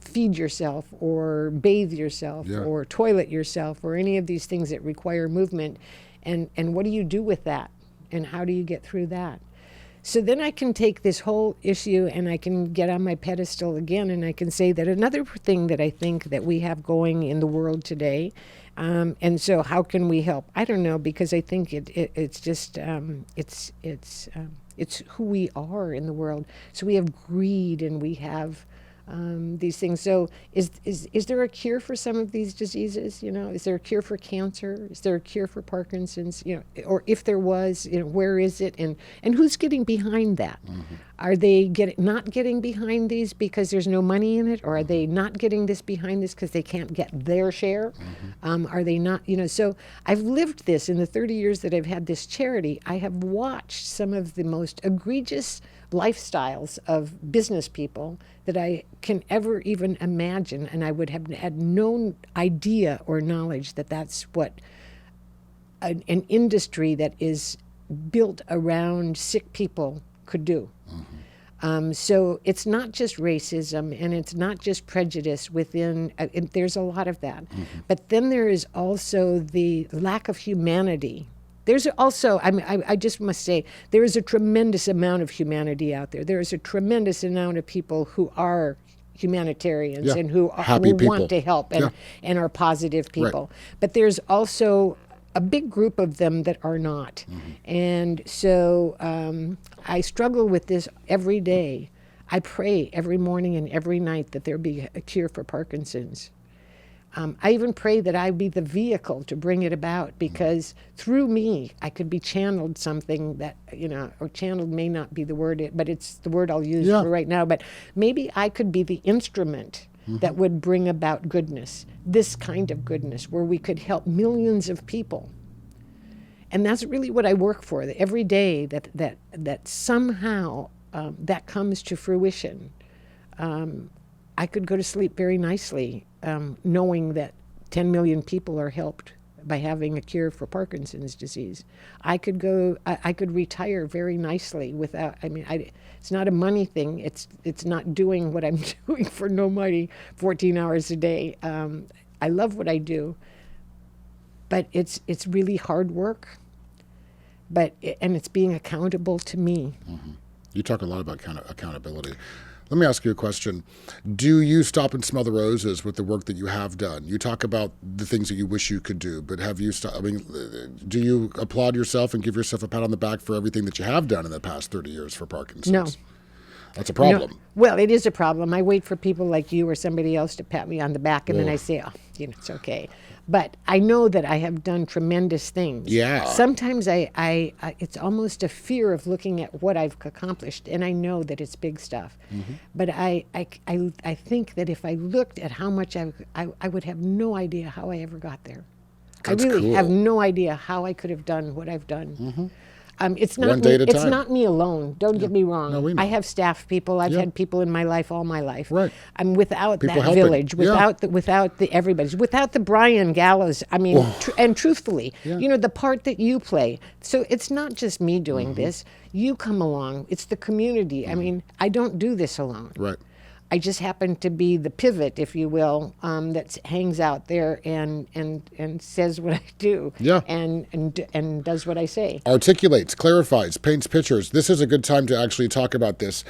[SPEAKER 7] feed yourself or bathe yourself or toilet yourself or any of these things that require movement, and what do you do with that, and how do you get through that? So then I can take this whole issue and I can get on my pedestal again, and I can say that another thing that I think that we have going in the world today, and so how can we help? I don't know, because I think it's just it's who we are in the world. So we have greed and we have these things. So is there a cure for some of these diseases? Is there a cure for cancer? Is there a cure for Parkinson's? Or if there was, where is it? And who's getting behind that? Are they not getting behind these because there's no money in it? Or are they not getting behind this because they can't get their share? Are they not, so I've lived this in the 30 years that I've had this charity. I have watched some of the most egregious lifestyles of business people that I can ever even imagine, and I would have had no idea or knowledge that that's what an industry that is built around sick people could do. So it's not just racism, and it's not just prejudice within, there's a lot of that. But then there is also the lack of humanity. There's also, I just must say, there is a tremendous amount of humanity out there. There is a tremendous amount of people who are humanitarians and who want to help and are positive people. But there's also a big group of them that are not. And so I struggle with this every day. I pray every morning and every night that there be a cure for Parkinson's. I even pray that I be the vehicle to bring it about, because through me I could be channeled something that, or channeled may not be the word, but it's the word I'll use for right now. But maybe I could be the instrument that would bring about goodness, this kind of goodness, where we could help millions of people. And that's really what I work for, that every day that somehow that comes to fruition. I could go to sleep very nicely knowing that 10 million people are helped by having a cure for Parkinson's disease. I could retire very nicely without, it's not a money thing. It's not doing what I'm doing for no money, 14 hours a day. I love what I do, but it's really hard work. And it's being accountable to me.
[SPEAKER 1] You talk a lot about accountability. Let me ask you a question. Do you stop and smell the roses with the work that you have done? You talk about the things that you wish you could do, but have you do you applaud yourself and give yourself a pat on the back for everything that you have done in the past 30 years for Parkinson's?
[SPEAKER 7] No.
[SPEAKER 1] That's a problem.
[SPEAKER 7] No. Well, it is a problem. I wait for people like you or somebody else to pat me on the back, and then I say, it's okay. But I know that I have done tremendous things.
[SPEAKER 1] Yeah.
[SPEAKER 7] Sometimes I it's almost a fear of looking at what I've accomplished, and I know that it's big stuff. But I think that if I looked at how much I would have no idea how I ever got there.
[SPEAKER 1] That's
[SPEAKER 7] I really
[SPEAKER 1] cool.
[SPEAKER 7] have no idea how I could have done what I've done. It's not
[SPEAKER 1] One day
[SPEAKER 7] me,
[SPEAKER 1] at a
[SPEAKER 7] it's
[SPEAKER 1] time.
[SPEAKER 7] not me alone. Don't get me wrong.
[SPEAKER 1] No, we know.
[SPEAKER 7] I have staff people. I've had people in my life all my life.
[SPEAKER 1] Right.
[SPEAKER 7] I'm without
[SPEAKER 1] People
[SPEAKER 7] that
[SPEAKER 1] helping.
[SPEAKER 7] village, without the everybody's, without the Brian Gallows. And truthfully, the part that you play. So it's not just me doing this. You come along. It's the community. I don't do this alone.
[SPEAKER 1] Right.
[SPEAKER 7] I just happen to be the pivot, if you will, that hangs out there and says what I do.
[SPEAKER 1] Yeah.
[SPEAKER 7] And does what I say.
[SPEAKER 1] Articulates, clarifies, paints pictures. This is a good time to actually talk about this.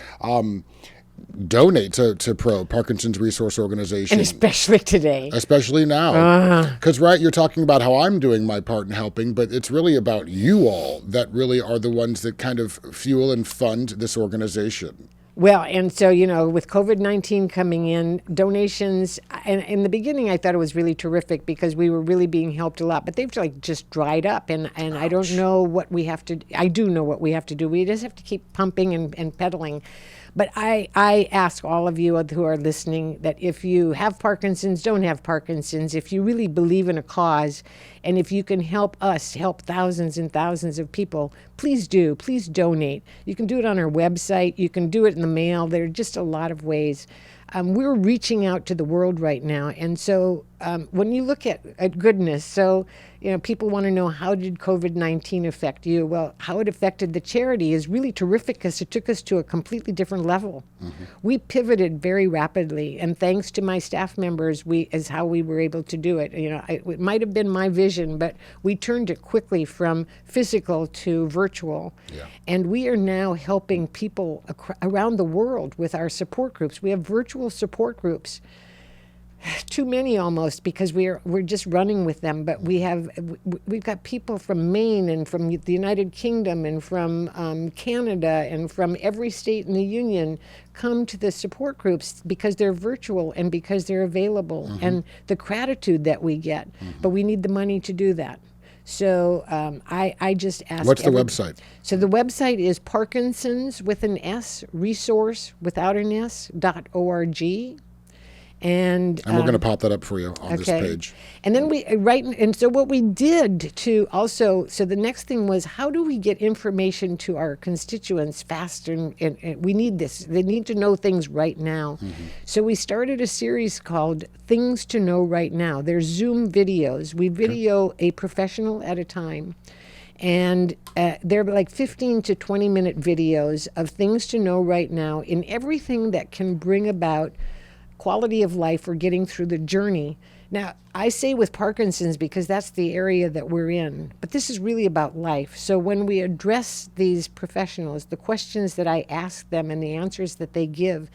[SPEAKER 1] Donate to Parkinsons Resource Organization.
[SPEAKER 7] And especially today.
[SPEAKER 1] Especially now. Because, you're talking about how I'm doing my part in helping, but it's really about you all that really are the ones that kind of fuel and fund this organization.
[SPEAKER 7] Well, and so, with COVID-19 coming in, donations, and in the beginning I thought it was really terrific because we were really being helped a lot, but they've just dried up, and I don't know what we have to, I do know what we have to do. We just have to keep pumping and pedaling. But I ask all of you who are listening that if you have Parkinson's, don't have Parkinson's, if you really believe in a cause, and if you can help us help thousands and thousands of people, please do. Please donate. You can do it on our website. You can do it in the mail. There are just a lot of ways. We're reaching out to the world right now. And so when you look at goodness, so people want to know, how did COVID-19 affect you? Well, how it affected the charity is really terrific because it took us to a completely different level. We pivoted very rapidly, and thanks to my staff members, is how we were able to do it. It might have been my vision, but we turned it quickly from physical to virtual. Yeah. And we are now helping people around the world with our support groups. We have virtual support groups. Too many almost, because we're just running with them. But we've got people from Maine and from the United Kingdom and from Canada and from every state in the union come to the support groups because they're virtual and because they're available, and the gratitude that we get. But we need the money to do that. So I just ask.
[SPEAKER 1] What's the website?
[SPEAKER 7] So the website is Parkinsons with an S, resource without an S, .org. And
[SPEAKER 1] we're going to pop that up for you on this page.
[SPEAKER 7] And then and so what we did to also, so the next thing was, how do we get information to our constituents faster? And we need this. They need to know things right now. So we started a series called Things to Know Right Now. They're Zoom videos. We video a professional at a time. And they're like 15 to 20 minute videos of things to know right now in everything that can bring about quality of life or getting through the journey. Now, I say with Parkinson's because that's the area that we're in, but this is really about life. So when we address these professionals, the questions that I ask them and the answers that they give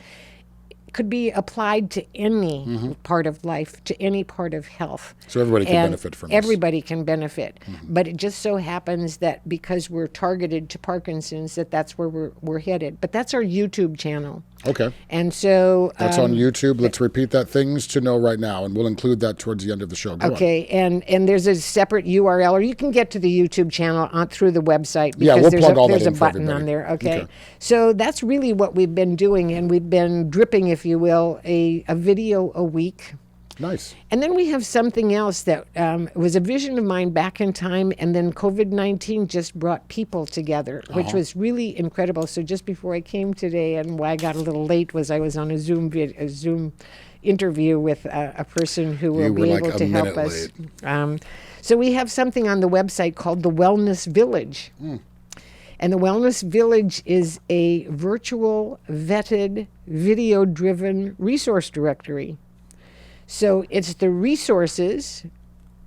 [SPEAKER 7] could be applied to any part of life, to any part of health.
[SPEAKER 1] So everybody can benefit from this.
[SPEAKER 7] Everybody can benefit. But it just so happens that because we're targeted to Parkinson's, that's where we're headed. But that's our YouTube channel.
[SPEAKER 1] Okay.
[SPEAKER 7] And so
[SPEAKER 1] that's on YouTube. Let's repeat that, Things to Know Right Now, and we'll include that towards the end of the show. Go
[SPEAKER 7] okay, on. And there's a separate URL, or you can get to the YouTube channel through the website.
[SPEAKER 1] Yeah, we'll plug all that in
[SPEAKER 7] there's a
[SPEAKER 1] for
[SPEAKER 7] button
[SPEAKER 1] everybody.
[SPEAKER 7] on there. Okay. So that's really what we've been doing, and we've been dripping, if you will, a video a week.
[SPEAKER 1] Nice.
[SPEAKER 7] And then we have something else that was a vision of mine back in time, and then COVID-19 just brought people together, which was really incredible. So just before I came today, and why I got a little late was I was on a Zoom interview with a person who will be able to help us. So we have something on the website called the Wellness Village. And the Wellness Village is a virtual, vetted, video-driven resource directory. So it's the resources,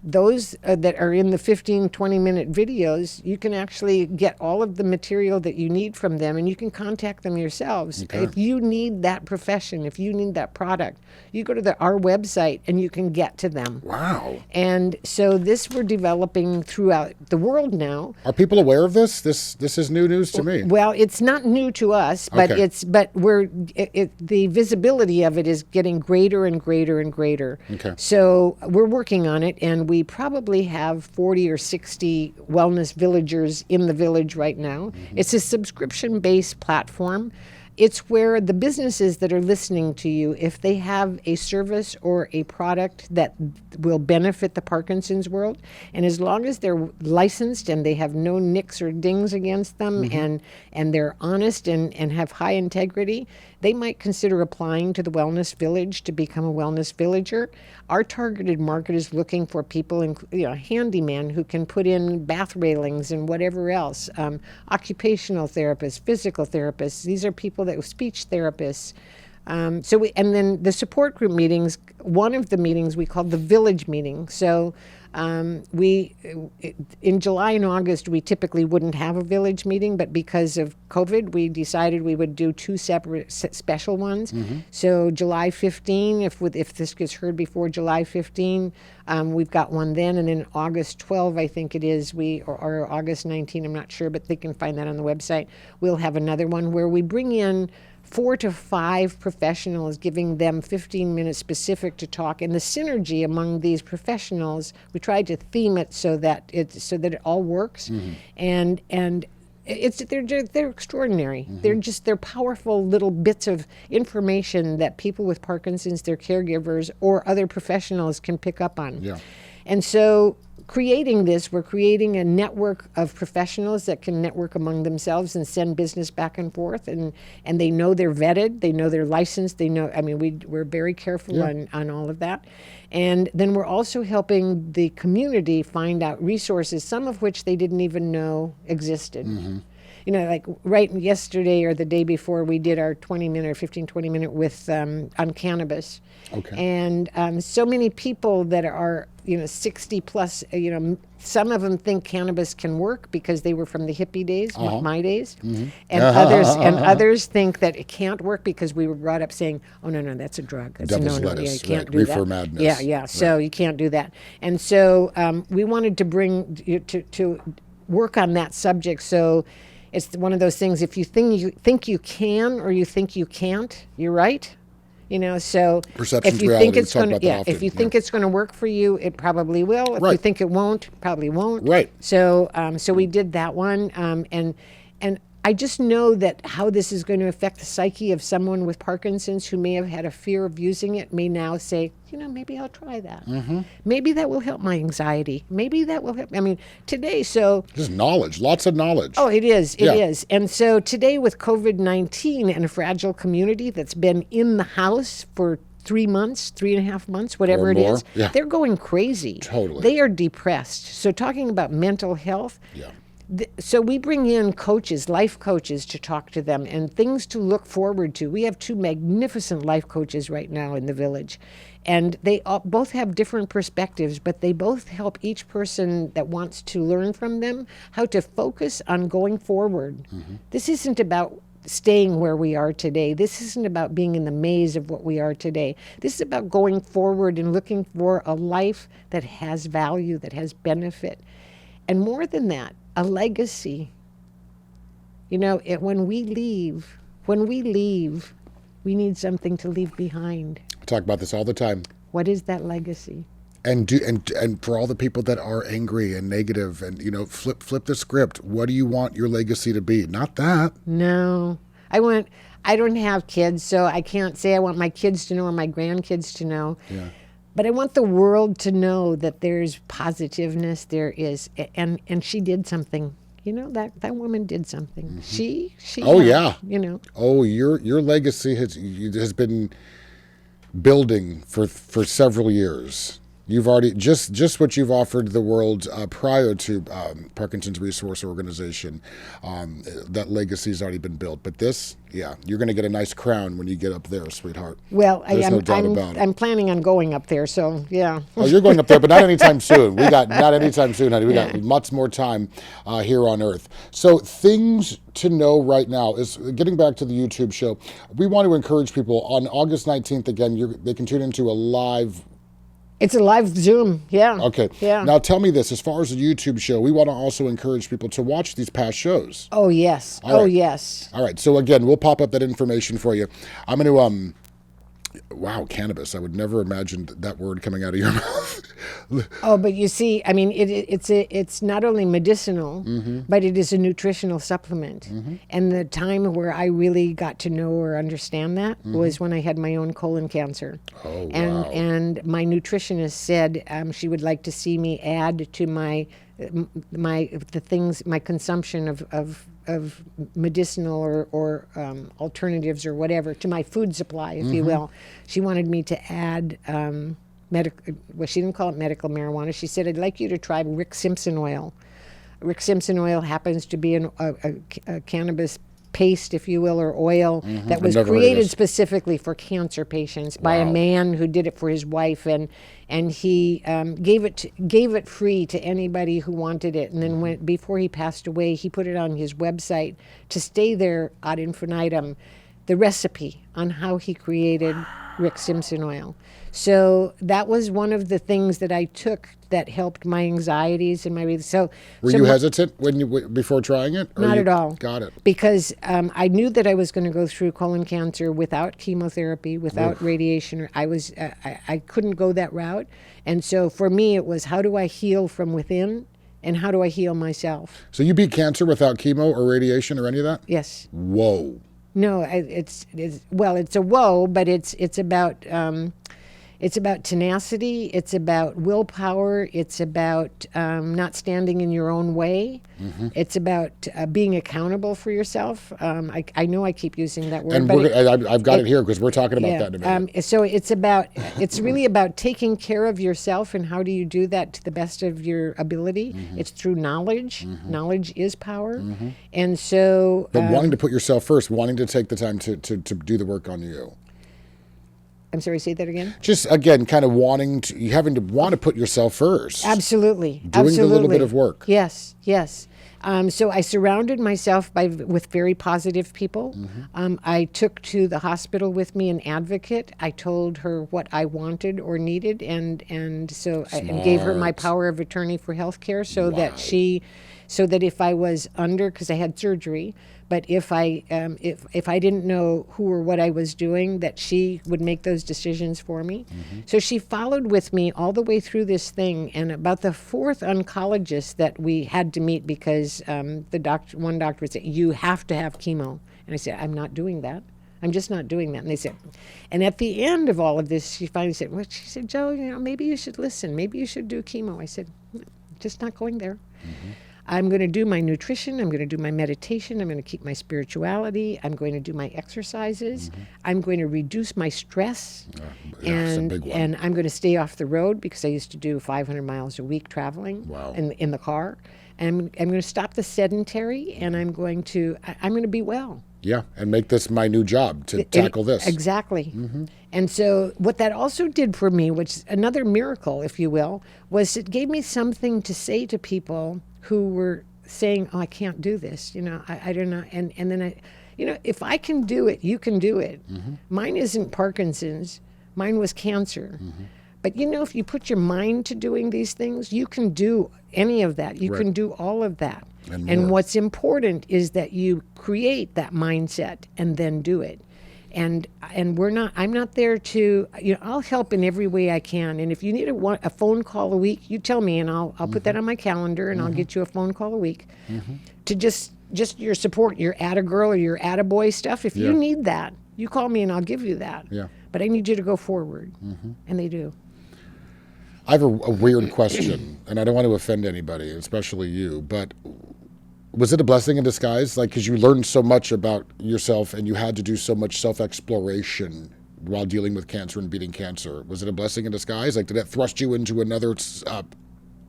[SPEAKER 7] those that are in the 15, 20-minute videos. You can actually get all of the material that you need from them, and you can contact them yourselves.
[SPEAKER 1] Okay.
[SPEAKER 7] If you need that profession, if you need that product, you go to our website and you can get to them.
[SPEAKER 1] Wow.
[SPEAKER 7] And so this we're developing throughout the world now.
[SPEAKER 1] Are people aware of this? This is new news to me.
[SPEAKER 7] Well, it's not new to us, but
[SPEAKER 1] Okay.
[SPEAKER 7] the visibility of it is getting greater and greater and greater.
[SPEAKER 1] Okay.
[SPEAKER 7] So we're working on it, and we probably have 40 or 60 wellness villagers in the village right now. It's a subscription-based platform. It's where the businesses that are listening to you, if they have a service or a product that will benefit the Parkinson's world, and as long as they're licensed and they have no nicks or dings against them, and they're honest and have high integrity, they might consider applying to the Wellness Village to become a Wellness Villager. Our targeted market is looking for people, handyman who can put in bath railings and whatever else, occupational therapists, physical therapists. These are people that speech therapists. And then the support group meetings, one of the meetings we called the village meeting. So in July and August, we typically wouldn't have a village meeting, but because of COVID, we decided we would do two separate special ones. So July 15, if this gets heard before July 15, we've got one then, and then August 12, I think it is, or August 19, I'm not sure, but they can find that on the website. We'll have another one where we bring in 4 to 5 professionals, giving them 15 minutes specific to talk, and the synergy among these professionals. We tried to theme it so that it all works, and they're extraordinary. They're powerful little bits of information that people with Parkinson's, their caregivers, or other professionals can pick up on.
[SPEAKER 1] Yeah.
[SPEAKER 7] And so we're creating a network of professionals that can network among themselves and send business back and forth, and they know they're vetted, they know they're licensed, we're very careful on all of that. And then we're also helping the community find out resources, some of which they didn't even know existed. Like right yesterday or the day before, we did our 20-minute or 15, 20-minute with on cannabis.
[SPEAKER 1] Okay.
[SPEAKER 7] And so many people that are 60 plus, some of them think cannabis can work because they were from the hippie days, my days. And others think that it can't work because we were brought up saying, oh, no, that's a drug. That's
[SPEAKER 1] Devil's
[SPEAKER 7] a no,
[SPEAKER 1] lettuce,
[SPEAKER 7] you can't
[SPEAKER 1] right.
[SPEAKER 7] do
[SPEAKER 1] Reefer
[SPEAKER 7] that.
[SPEAKER 1] madness.
[SPEAKER 7] Yeah. So you can't do that. And so we wanted to bring, to work on that subject. So it's one of those things, if you think you can or you think you can't, you're right. So
[SPEAKER 1] Perception's
[SPEAKER 7] if you
[SPEAKER 1] reality.
[SPEAKER 7] think it's
[SPEAKER 1] We talk
[SPEAKER 7] going to,
[SPEAKER 1] about that often,
[SPEAKER 7] if you think it's going to work for you, it probably will. If you
[SPEAKER 1] Right.
[SPEAKER 7] think it won't, probably won't.
[SPEAKER 1] Right.
[SPEAKER 7] So, so we did that one, and I just know that how this is going to affect the psyche of someone with Parkinson's who may have had a fear of using it may now say, maybe I'll try that. Maybe that will help my anxiety. Maybe that will help. I mean, today,
[SPEAKER 1] Just knowledge, lots of knowledge.
[SPEAKER 7] Oh, it is. It
[SPEAKER 1] Yeah.
[SPEAKER 7] is. And so today with COVID-19 and a fragile community that's been in the house for 3 months, 3.5 months, whatever
[SPEAKER 1] Or
[SPEAKER 7] it
[SPEAKER 1] more.
[SPEAKER 7] is,
[SPEAKER 1] Yeah.
[SPEAKER 7] they're going crazy.
[SPEAKER 1] Totally.
[SPEAKER 7] They are depressed. So talking about mental health,
[SPEAKER 1] Yeah.
[SPEAKER 7] so we bring in coaches, life coaches, to talk to them and things to look forward to. We have 2 magnificent life coaches right now in the village, and they both have different perspectives, but they both help each person that wants to learn from them how to focus on going forward. This isn't about staying where we are today. This isn't about being in the maze of what we are today. This is about going forward and looking for a life that has value, that has benefit. And more than that, a legacy. When we leave, we need something to leave behind.
[SPEAKER 1] I talk about this all the time.
[SPEAKER 7] What is that legacy?
[SPEAKER 1] And for all the people that are angry and negative and flip the script. What do you want your legacy to be? Not that.
[SPEAKER 7] No. I don't have kids, so I can't say I want my kids to know or my grandkids to know.
[SPEAKER 1] Yeah.
[SPEAKER 7] But I want the world to know that there's positiveness, there is, and she did something. That woman did something. She.
[SPEAKER 1] Oh yeah.
[SPEAKER 7] Oh,
[SPEAKER 1] your legacy has been building for several years. You've already just what you've offered the world prior to Parkinsons Resource Organization. That legacy's already been built. But this, you're going to get a nice crown when you get up there, sweetheart.
[SPEAKER 7] Well,
[SPEAKER 1] There's no doubt about it.
[SPEAKER 7] I'm planning on going up there, so yeah.
[SPEAKER 1] Oh, you're going up there, but not anytime soon. Not anytime soon, honey. We got lots more time here on Earth. So things to know right now is getting back to the YouTube show. We want to encourage people on August 19th again. They can tune into a live.
[SPEAKER 7] It's a live Zoom, yeah.
[SPEAKER 1] Okay.
[SPEAKER 7] Yeah.
[SPEAKER 1] Now tell me this, as far as the YouTube show, we want to also encourage people to watch these past shows.
[SPEAKER 7] Oh, yes.
[SPEAKER 1] All right.
[SPEAKER 7] Yes.
[SPEAKER 1] All right. So again, we'll pop up that information for you. I'm going to, wow, cannabis. I would never imagine that word coming out of your mouth.
[SPEAKER 7] Oh, but you see, I mean, it's not only medicinal, but it is a nutritional supplement. And the time where I really got to know or understand that was when I had my own colon cancer.
[SPEAKER 1] Oh,
[SPEAKER 7] and
[SPEAKER 1] wow.
[SPEAKER 7] and my nutritionist said she would like to see me add to my consumption of medicinal or alternatives or whatever to my food supply, if you will. She wanted me to add she didn't call it medical marijuana. She said, I'd like you to try Rick Simpson oil. Rick Simpson oil happens to be a cannabis paste, if you will, or oil that was created specifically for cancer patients by a man who did it for his wife, and he gave it free to anybody who wanted it. And then before he passed away, he put it on his website to stay there ad infinitum, the recipe on how he created Rick Simpson oil. So that was one of the things that I took that helped my anxieties and my. So
[SPEAKER 1] were you hesitant before trying it?
[SPEAKER 7] Not at all.
[SPEAKER 1] Got it.
[SPEAKER 7] Because I knew that I was going to go through colon cancer without chemotherapy, without radiation. I couldn't go that route, and so for me it was, how do I heal from within, and how do I heal myself?
[SPEAKER 1] So you beat cancer without chemo or radiation or any of that?
[SPEAKER 7] Yes.
[SPEAKER 1] Whoa.
[SPEAKER 7] No, it's a whoa, but it's about. It's about tenacity. It's about willpower. It's about not standing in your own way. It's about being accountable for yourself. I know I keep using that word,
[SPEAKER 1] and I've got it here because we're talking about that in a minute.
[SPEAKER 7] So it's really about taking care of yourself, and how do you do that to the best of your ability? It's through knowledge. Knowledge is power, and so.
[SPEAKER 1] But wanting to put yourself first, wanting to take the time to do the work on you.
[SPEAKER 7] I'm sorry, say that again?
[SPEAKER 1] Just again, kind of having to want to put yourself first.
[SPEAKER 7] Absolutely.
[SPEAKER 1] Doing
[SPEAKER 7] Absolutely.
[SPEAKER 1] a little bit of work.
[SPEAKER 7] Yes, yes. So I surrounded myself with very positive people. I took to the hospital with me an advocate. I told her what I wanted or needed, and gave her my power of attorney for healthcare, so that if I was under, because I had surgery, but if I didn't know who or what I was doing, that she would make those decisions for me. So she followed with me all the way through this thing. And about the fourth oncologist that we had to meet, because one doctor would say, you have to have chemo. And I said, I'm not doing that. I'm just not doing that. And they said, and at the end of all of this, she finally said, well, she said, Joe, maybe you should listen. Maybe you should do chemo. I said, just not going there. I'm going to do my nutrition. I'm going to do my meditation. I'm going to keep my spirituality. I'm going to do my exercises. I'm going to reduce my stress.
[SPEAKER 1] That's a big one.
[SPEAKER 7] And I'm going to stay off the road, because I used to do 500 miles a week traveling in the car. And I'm going to stop the sedentary, and I'm going to be well.
[SPEAKER 1] Yeah, and make this my new job to tackle this.
[SPEAKER 7] Exactly. And so what that also did for me, which is another miracle, if you will, was it gave me something to say to people who were saying, oh, I can't do this. I don't know. And then if I can do it, you can do it. Mine isn't Parkinson's. Mine was cancer. But if you put your mind to doing these things, you can do any of that. You can do all of that. And what's important is that you create that mindset and then do it. And I'm not there to, I'll help in every way I can. And if you need a phone call a week, you tell me, and I'll put that on my calendar, and I'll get you a phone call a week to just your support, your atta-girl or your atta-boy stuff. If you need that, you call me and I'll give you that.
[SPEAKER 1] Yeah.
[SPEAKER 7] But I need you to go forward. And they do.
[SPEAKER 1] I have a weird question, and I don't want to offend anybody, especially you, but was it a blessing in disguise? Like, because you learned so much about yourself and you had to do so much self-exploration while dealing with cancer and beating cancer. Was it a blessing in disguise? Like, did that thrust you into another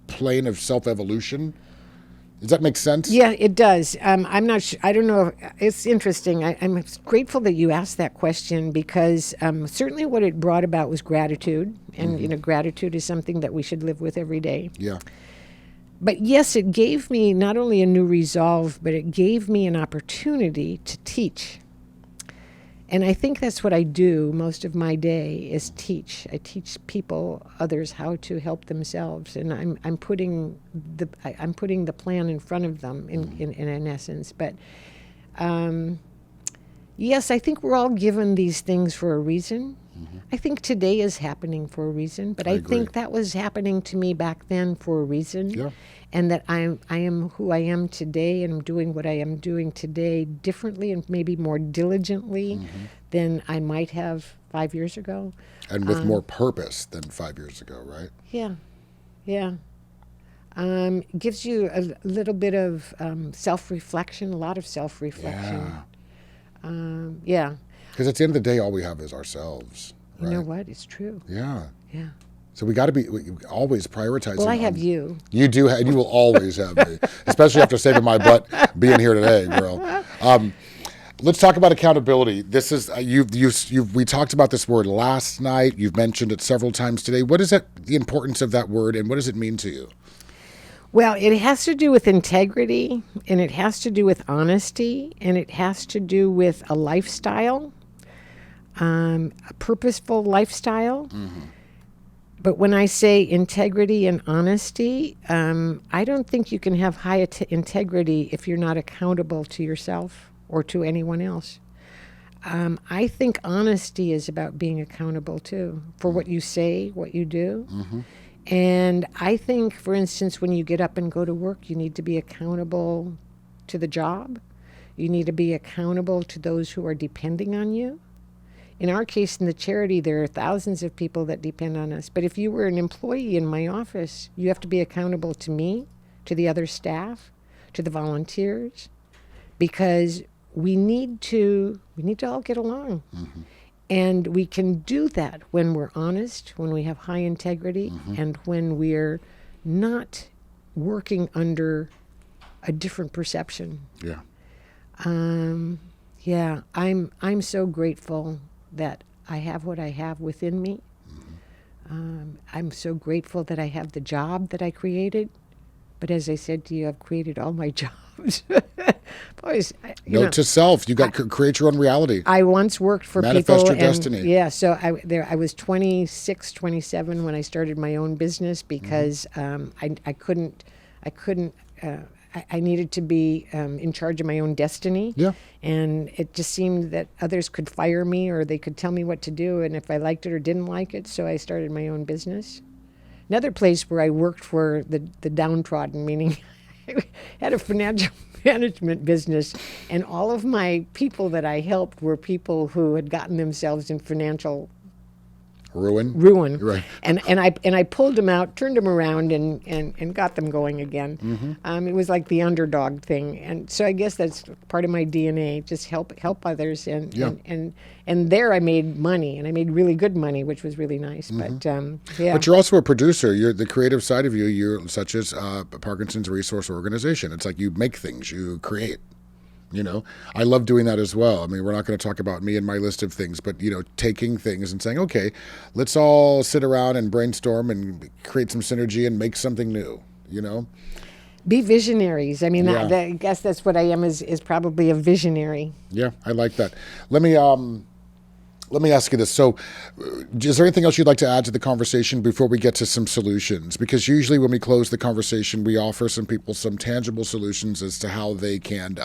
[SPEAKER 1] plane of self-evolution? Does that make sense?
[SPEAKER 7] Yeah, it does. I'm not sure. I don't know. It's interesting. I'm grateful that you asked that question, because certainly what it brought about was gratitude. And, gratitude is something that we should live with every day.
[SPEAKER 1] Yeah.
[SPEAKER 7] But yes, it gave me not only a new resolve, but it gave me an opportunity to teach. And I think that's what I do most of my day, is teach. I teach others how to help themselves, and I'm putting the plan in front of them in essence. But yes, I think we're all given these things for a reason. I think today is happening for a reason, but I think that was happening to me back then for a reason.
[SPEAKER 1] Yeah.
[SPEAKER 7] And that I am who I am today, and I'm doing what I am doing today differently and maybe more diligently than I might have 5 years ago.
[SPEAKER 1] And with more purpose than 5 years ago, right?
[SPEAKER 7] Yeah, yeah. Gives you a little bit of self-reflection, a lot of self-reflection. Yeah.
[SPEAKER 1] Because at the end of the day, all we have is ourselves.
[SPEAKER 7] You know what? It's true.
[SPEAKER 1] Yeah.
[SPEAKER 7] Yeah.
[SPEAKER 1] So we got to be always prioritizing.
[SPEAKER 7] Well, I have you.
[SPEAKER 1] You do, and you will always have me, especially after saving my butt being here today, girl. Let's talk about accountability. This is we talked about this word last night. You've mentioned it several times today. What is it? The importance of that word, and what does it mean to you?
[SPEAKER 7] Well, it has to do with integrity, and it has to do with honesty, and it has to do with a lifestyle, a purposeful lifestyle. But when I say integrity and honesty, I don't think you can have high integrity if you're not accountable to yourself or to anyone else. I think honesty is about being accountable too for what you say, what you do. And I think, for instance, when you get up and go to work, you need to be accountable to the job. You need to be accountable to those who are depending on you. In our case, in the charity, there are thousands of people that depend on us. But if you were an employee in my office, you have to be accountable to me, to the other staff, to the volunteers, because we need to all get along. And we can do that when we're honest, when we have high integrity, and when we're not working under a different perception.
[SPEAKER 1] Yeah.
[SPEAKER 7] Yeah, I'm so grateful that I have what I have within me. I'm so grateful that I have the job that I created. But as I said to you, I've created all my jobs. Boys,
[SPEAKER 1] Note to self: you got to create your own reality.
[SPEAKER 7] I once worked for
[SPEAKER 1] Manifest
[SPEAKER 7] people.
[SPEAKER 1] your destiny.
[SPEAKER 7] Yeah, so I was 26, 27 when I started my own business because I couldn't. I needed to be in charge of my own destiny.
[SPEAKER 1] Yeah.
[SPEAKER 7] And it just seemed that others could fire me or they could tell me what to do, and if I liked it or didn't like it, so I started my own business. Another place where I worked for the downtrodden, meaning I had a financial management business, and all of my people that I helped were people who had gotten themselves in financial ruin.
[SPEAKER 1] Right.
[SPEAKER 7] And I pulled them out, turned them around, and got them going again. It was like the underdog thing, and so I guess that's part of my DNA. Just help others, and there I made money, and I made really good money, which was really nice. But yeah.
[SPEAKER 1] But you're also a producer. You're the creative side of you. You're such as Parkinsons Resource Organization. It's like you make things, you create. I love doing that as well. I mean, we're not going to talk about me and my list of things, but, taking things and saying, okay, let's all sit around and brainstorm and create some synergy and make something new,
[SPEAKER 7] Be visionaries. I mean,
[SPEAKER 1] Yeah.
[SPEAKER 7] I guess that's what I am, is probably a visionary.
[SPEAKER 1] Yeah, I like that. Let me ask you this. So, is there anything else you'd like to add to the conversation before we get to some solutions? Because usually when we close the conversation, we offer some people some tangible solutions as to how they can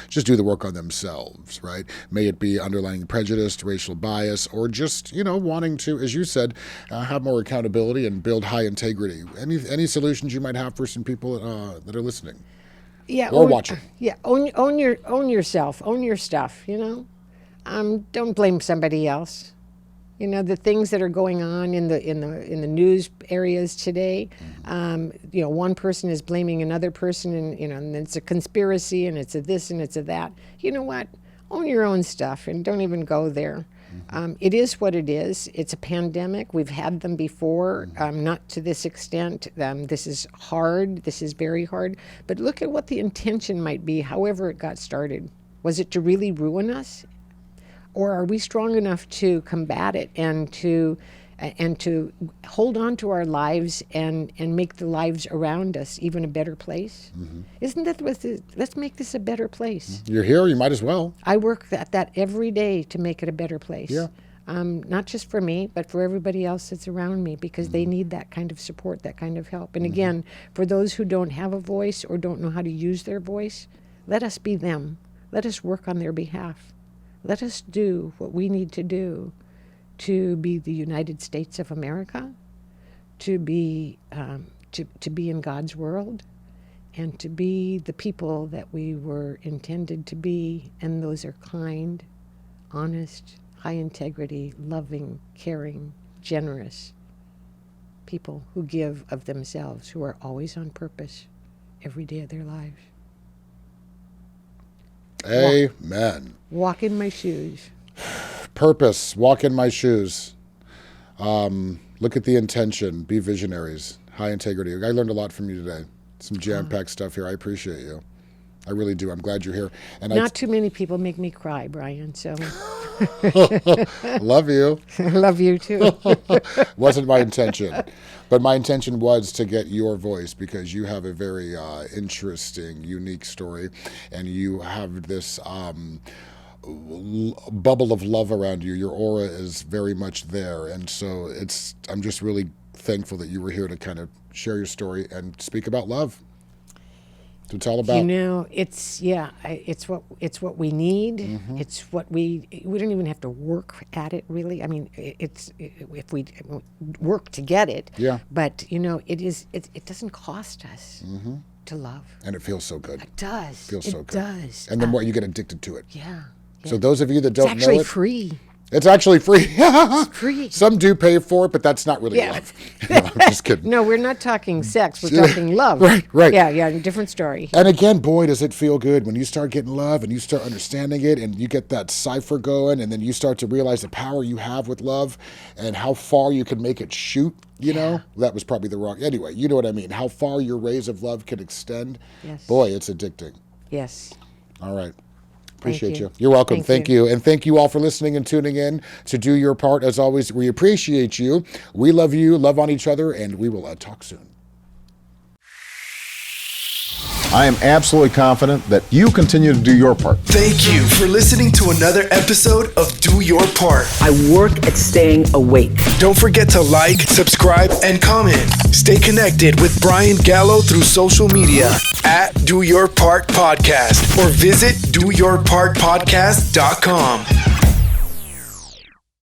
[SPEAKER 1] just do the work on themselves, right? May it be underlying prejudice, racial bias, or just, wanting to, as you said, have more accountability and build high integrity. Any solutions you might have for some people that are listening?
[SPEAKER 7] Yeah.
[SPEAKER 1] Or watching.
[SPEAKER 7] Yeah. Own yourself. Own your stuff, Don't blame somebody else. The things that are going on in the news areas today. One person is blaming another person, and it's a conspiracy, and it's a this and it's a that. You know what? Own your own stuff, and don't even go there. It is what it is. It's a pandemic. We've had them before, not to this extent. This is hard. This is very hard. But look at what the intention might be, however it got started. Was it to really ruin us? Or are we strong enough to combat it and to hold on to our lives and make the lives around us even a better place? Isn't that let's make this a better place?
[SPEAKER 1] You're here, you might as well.
[SPEAKER 7] I work at that every day to make it a better place.
[SPEAKER 1] Yeah.
[SPEAKER 7] Not just for me, but for everybody else that's around me, because they need that kind of support, that kind of help. And again, for those who don't have a voice or don't know how to use their voice, let us be them. Let us work on their behalf. Let us do what we need to do to be the United States of America, to be in God's world, and to be the people that we were intended to be. And those are kind, honest, high integrity, loving, caring, generous people who give of themselves, who are always on purpose every day of their lives.
[SPEAKER 1] Amen.
[SPEAKER 7] Walk in my shoes.
[SPEAKER 1] Purpose, walk in my shoes. Look at the intention, be visionaries, high integrity. I learned a lot from you today. Some jam-packed stuff here. I appreciate you. I really do. I'm glad you're here. And
[SPEAKER 7] Not too many people make me cry, Brian, so
[SPEAKER 1] love you.
[SPEAKER 7] I love you too.
[SPEAKER 1] Wasn't my intention. But my intention was to get your voice, because you have a very interesting, unique story, and you have this bubble of love around you. Your aura is very much there, and so I'm just really thankful that you were here to kind of share your story and speak about love. It's all about.
[SPEAKER 7] It's what we need. It's what we don't even have to work at it, really. I mean, if we work to get it.
[SPEAKER 1] Yeah.
[SPEAKER 7] But it doesn't cost us to love.
[SPEAKER 1] And it feels so good.
[SPEAKER 7] It does.
[SPEAKER 1] Feels so good.
[SPEAKER 7] It does.
[SPEAKER 1] And the more you get addicted to it.
[SPEAKER 7] Yeah.
[SPEAKER 1] So those of you that don't know
[SPEAKER 7] It's actually
[SPEAKER 1] it,
[SPEAKER 7] free.
[SPEAKER 1] it's actually free.
[SPEAKER 7] It's free.
[SPEAKER 1] Some do pay for it, but that's not really
[SPEAKER 7] Yeah.
[SPEAKER 1] love. No, I'm just kidding.
[SPEAKER 7] No, we're not talking sex. We're talking love.
[SPEAKER 1] Right.
[SPEAKER 7] Yeah, different story.
[SPEAKER 1] And again, boy, does it feel good when you start getting love and you start understanding it and you get that cipher going, and then you start to realize the power you have with love and how far you can make it shoot. That was probably the wrong. Anyway, you know what I mean. How far your rays of love can extend.
[SPEAKER 7] Yes.
[SPEAKER 1] Boy, it's addicting.
[SPEAKER 7] Yes.
[SPEAKER 1] All right. Appreciate you. You're welcome. Thank you. And thank you all for listening and tuning in to Do Your Part. As always, we appreciate you. We love you, love on each other, and we will talk soon.
[SPEAKER 5] I am absolutely confident that you continue to do your part.
[SPEAKER 3] Thank you for listening to another episode of Do Your Part.
[SPEAKER 2] I work at staying awake.
[SPEAKER 3] Don't forget to like, subscribe, and comment. Stay connected with Brian Gallo through social media at Do Your Part Podcast or visit doyourpartpodcast.com.